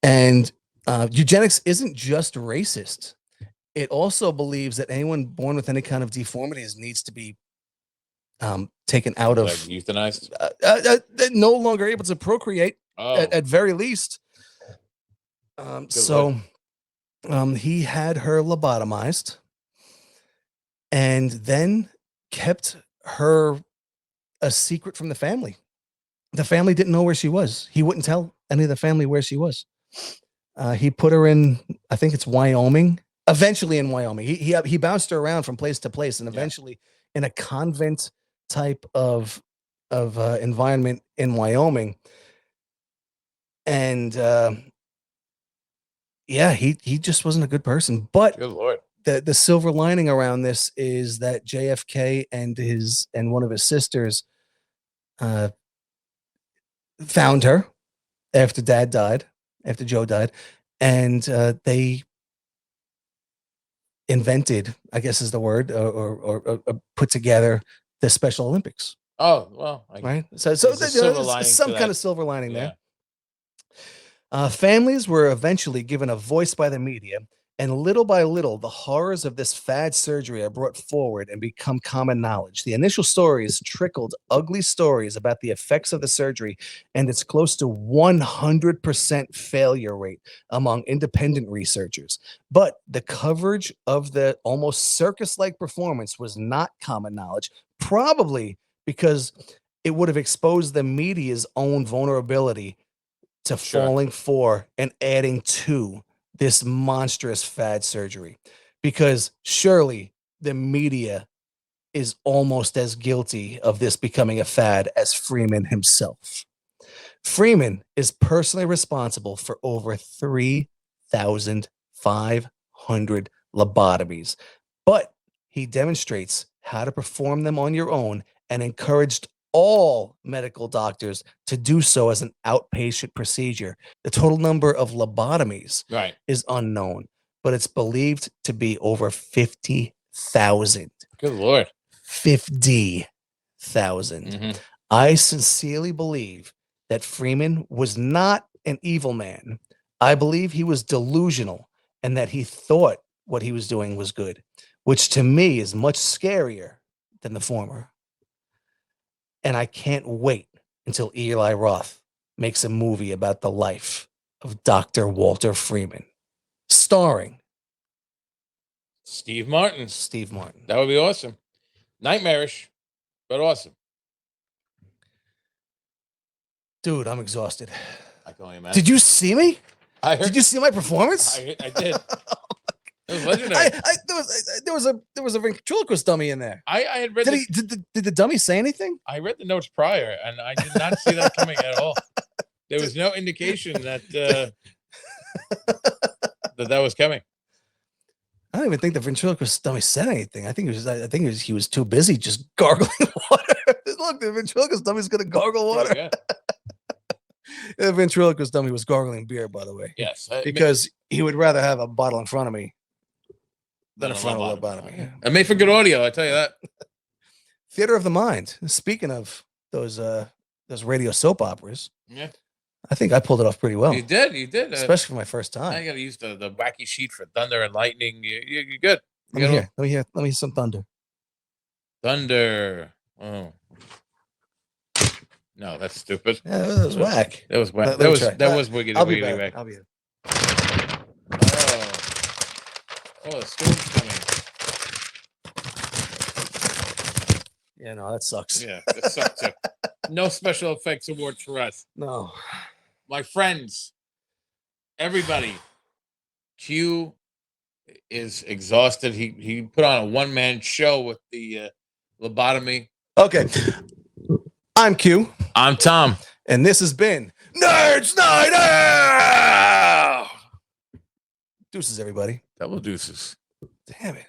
And eugenics isn't just racist. It also believes that anyone born with any kind of deformities needs to be taken out of, like euthanized. no longer able to procreate Oh, at very least. So he had her lobotomized and then kept her a secret from the family. The family didn't know where she was. He wouldn't tell any of the family where she was. He put her in, I think it's Wyoming. Eventually in Wyoming, he bounced her around from place to place, and eventually in a convent type of environment in Wyoming. And he just wasn't a good person. But good Lord. The silver lining around this is that JFK and one of his sisters found her after Joe died, and they invented, I guess is the word, or put together the Special Olympics. Oh, well, right. So there's some kind of silver lining there. Families were eventually given a voice by the media, and little by little, the horrors of this fad surgery are brought forward and become common knowledge. The initial stories trickled ugly stories about the effects of the surgery and its close to 100% failure rate among independent researchers. But the coverage of the almost circus-like performance was not common knowledge, probably because it would have exposed the media's own vulnerability to falling for and adding to this monstrous fad surgery, because surely the media is almost as guilty of this becoming a fad as Freeman himself. Freeman is personally responsible for over 3,500 lobotomies, but he demonstrates how to perform them on your own and encouraged all medical doctors to do so as an outpatient procedure. The total number of lobotomies is unknown, but it's believed to be over 50,000. Good Lord. 50,000. Mm-hmm. I sincerely believe that Freeman was not an evil man. I believe he was delusional and that he thought what he was doing was good, which to me is much scarier than the former. And I can't wait until Eli Roth makes a movie about the life of Dr. Walter Freeman, starring Steve Martin. That would be awesome. Nightmarish, but awesome. Dude, I'm exhausted. I can only imagine. Did you see me? Did you see my performance? I did. It was legendary. There was a ventriloquist dummy in there. I had read. Did the dummy say anything? I read the notes prior, and I did not see that coming at all. There was no indication that that was coming. I don't even think the ventriloquist dummy said anything. I think he was too busy just gargling water. Look, the ventriloquist dummy's gonna gargle water. Yeah. The ventriloquist dummy was gargling beer, by the way. Yes, because he would rather have a bottle in front of me than a frontal lobotomy. I made for good audio, I tell you that. Theater of the mind. Speaking of those radio soap operas, I think I pulled it off pretty well. You did, especially for my first time. I got to use the wacky sheet for thunder and lightning. You're good. Let me hear some thunder. Thunder. Oh. No, that's stupid. Yeah, that was whack. That was whack. That was wiggity wiggity whack. I'll be back. Oh, the storm's coming. Yeah, no, that sucks. Yeah, that sucks too. No special effects awards for us. No. My friends, everybody, Q is exhausted. He put on a one-man show with the lobotomy. Okay. I'm Q. I'm Tom. And this has been Nerds Night Out! Deuces, everybody. Double deuces. Damn it.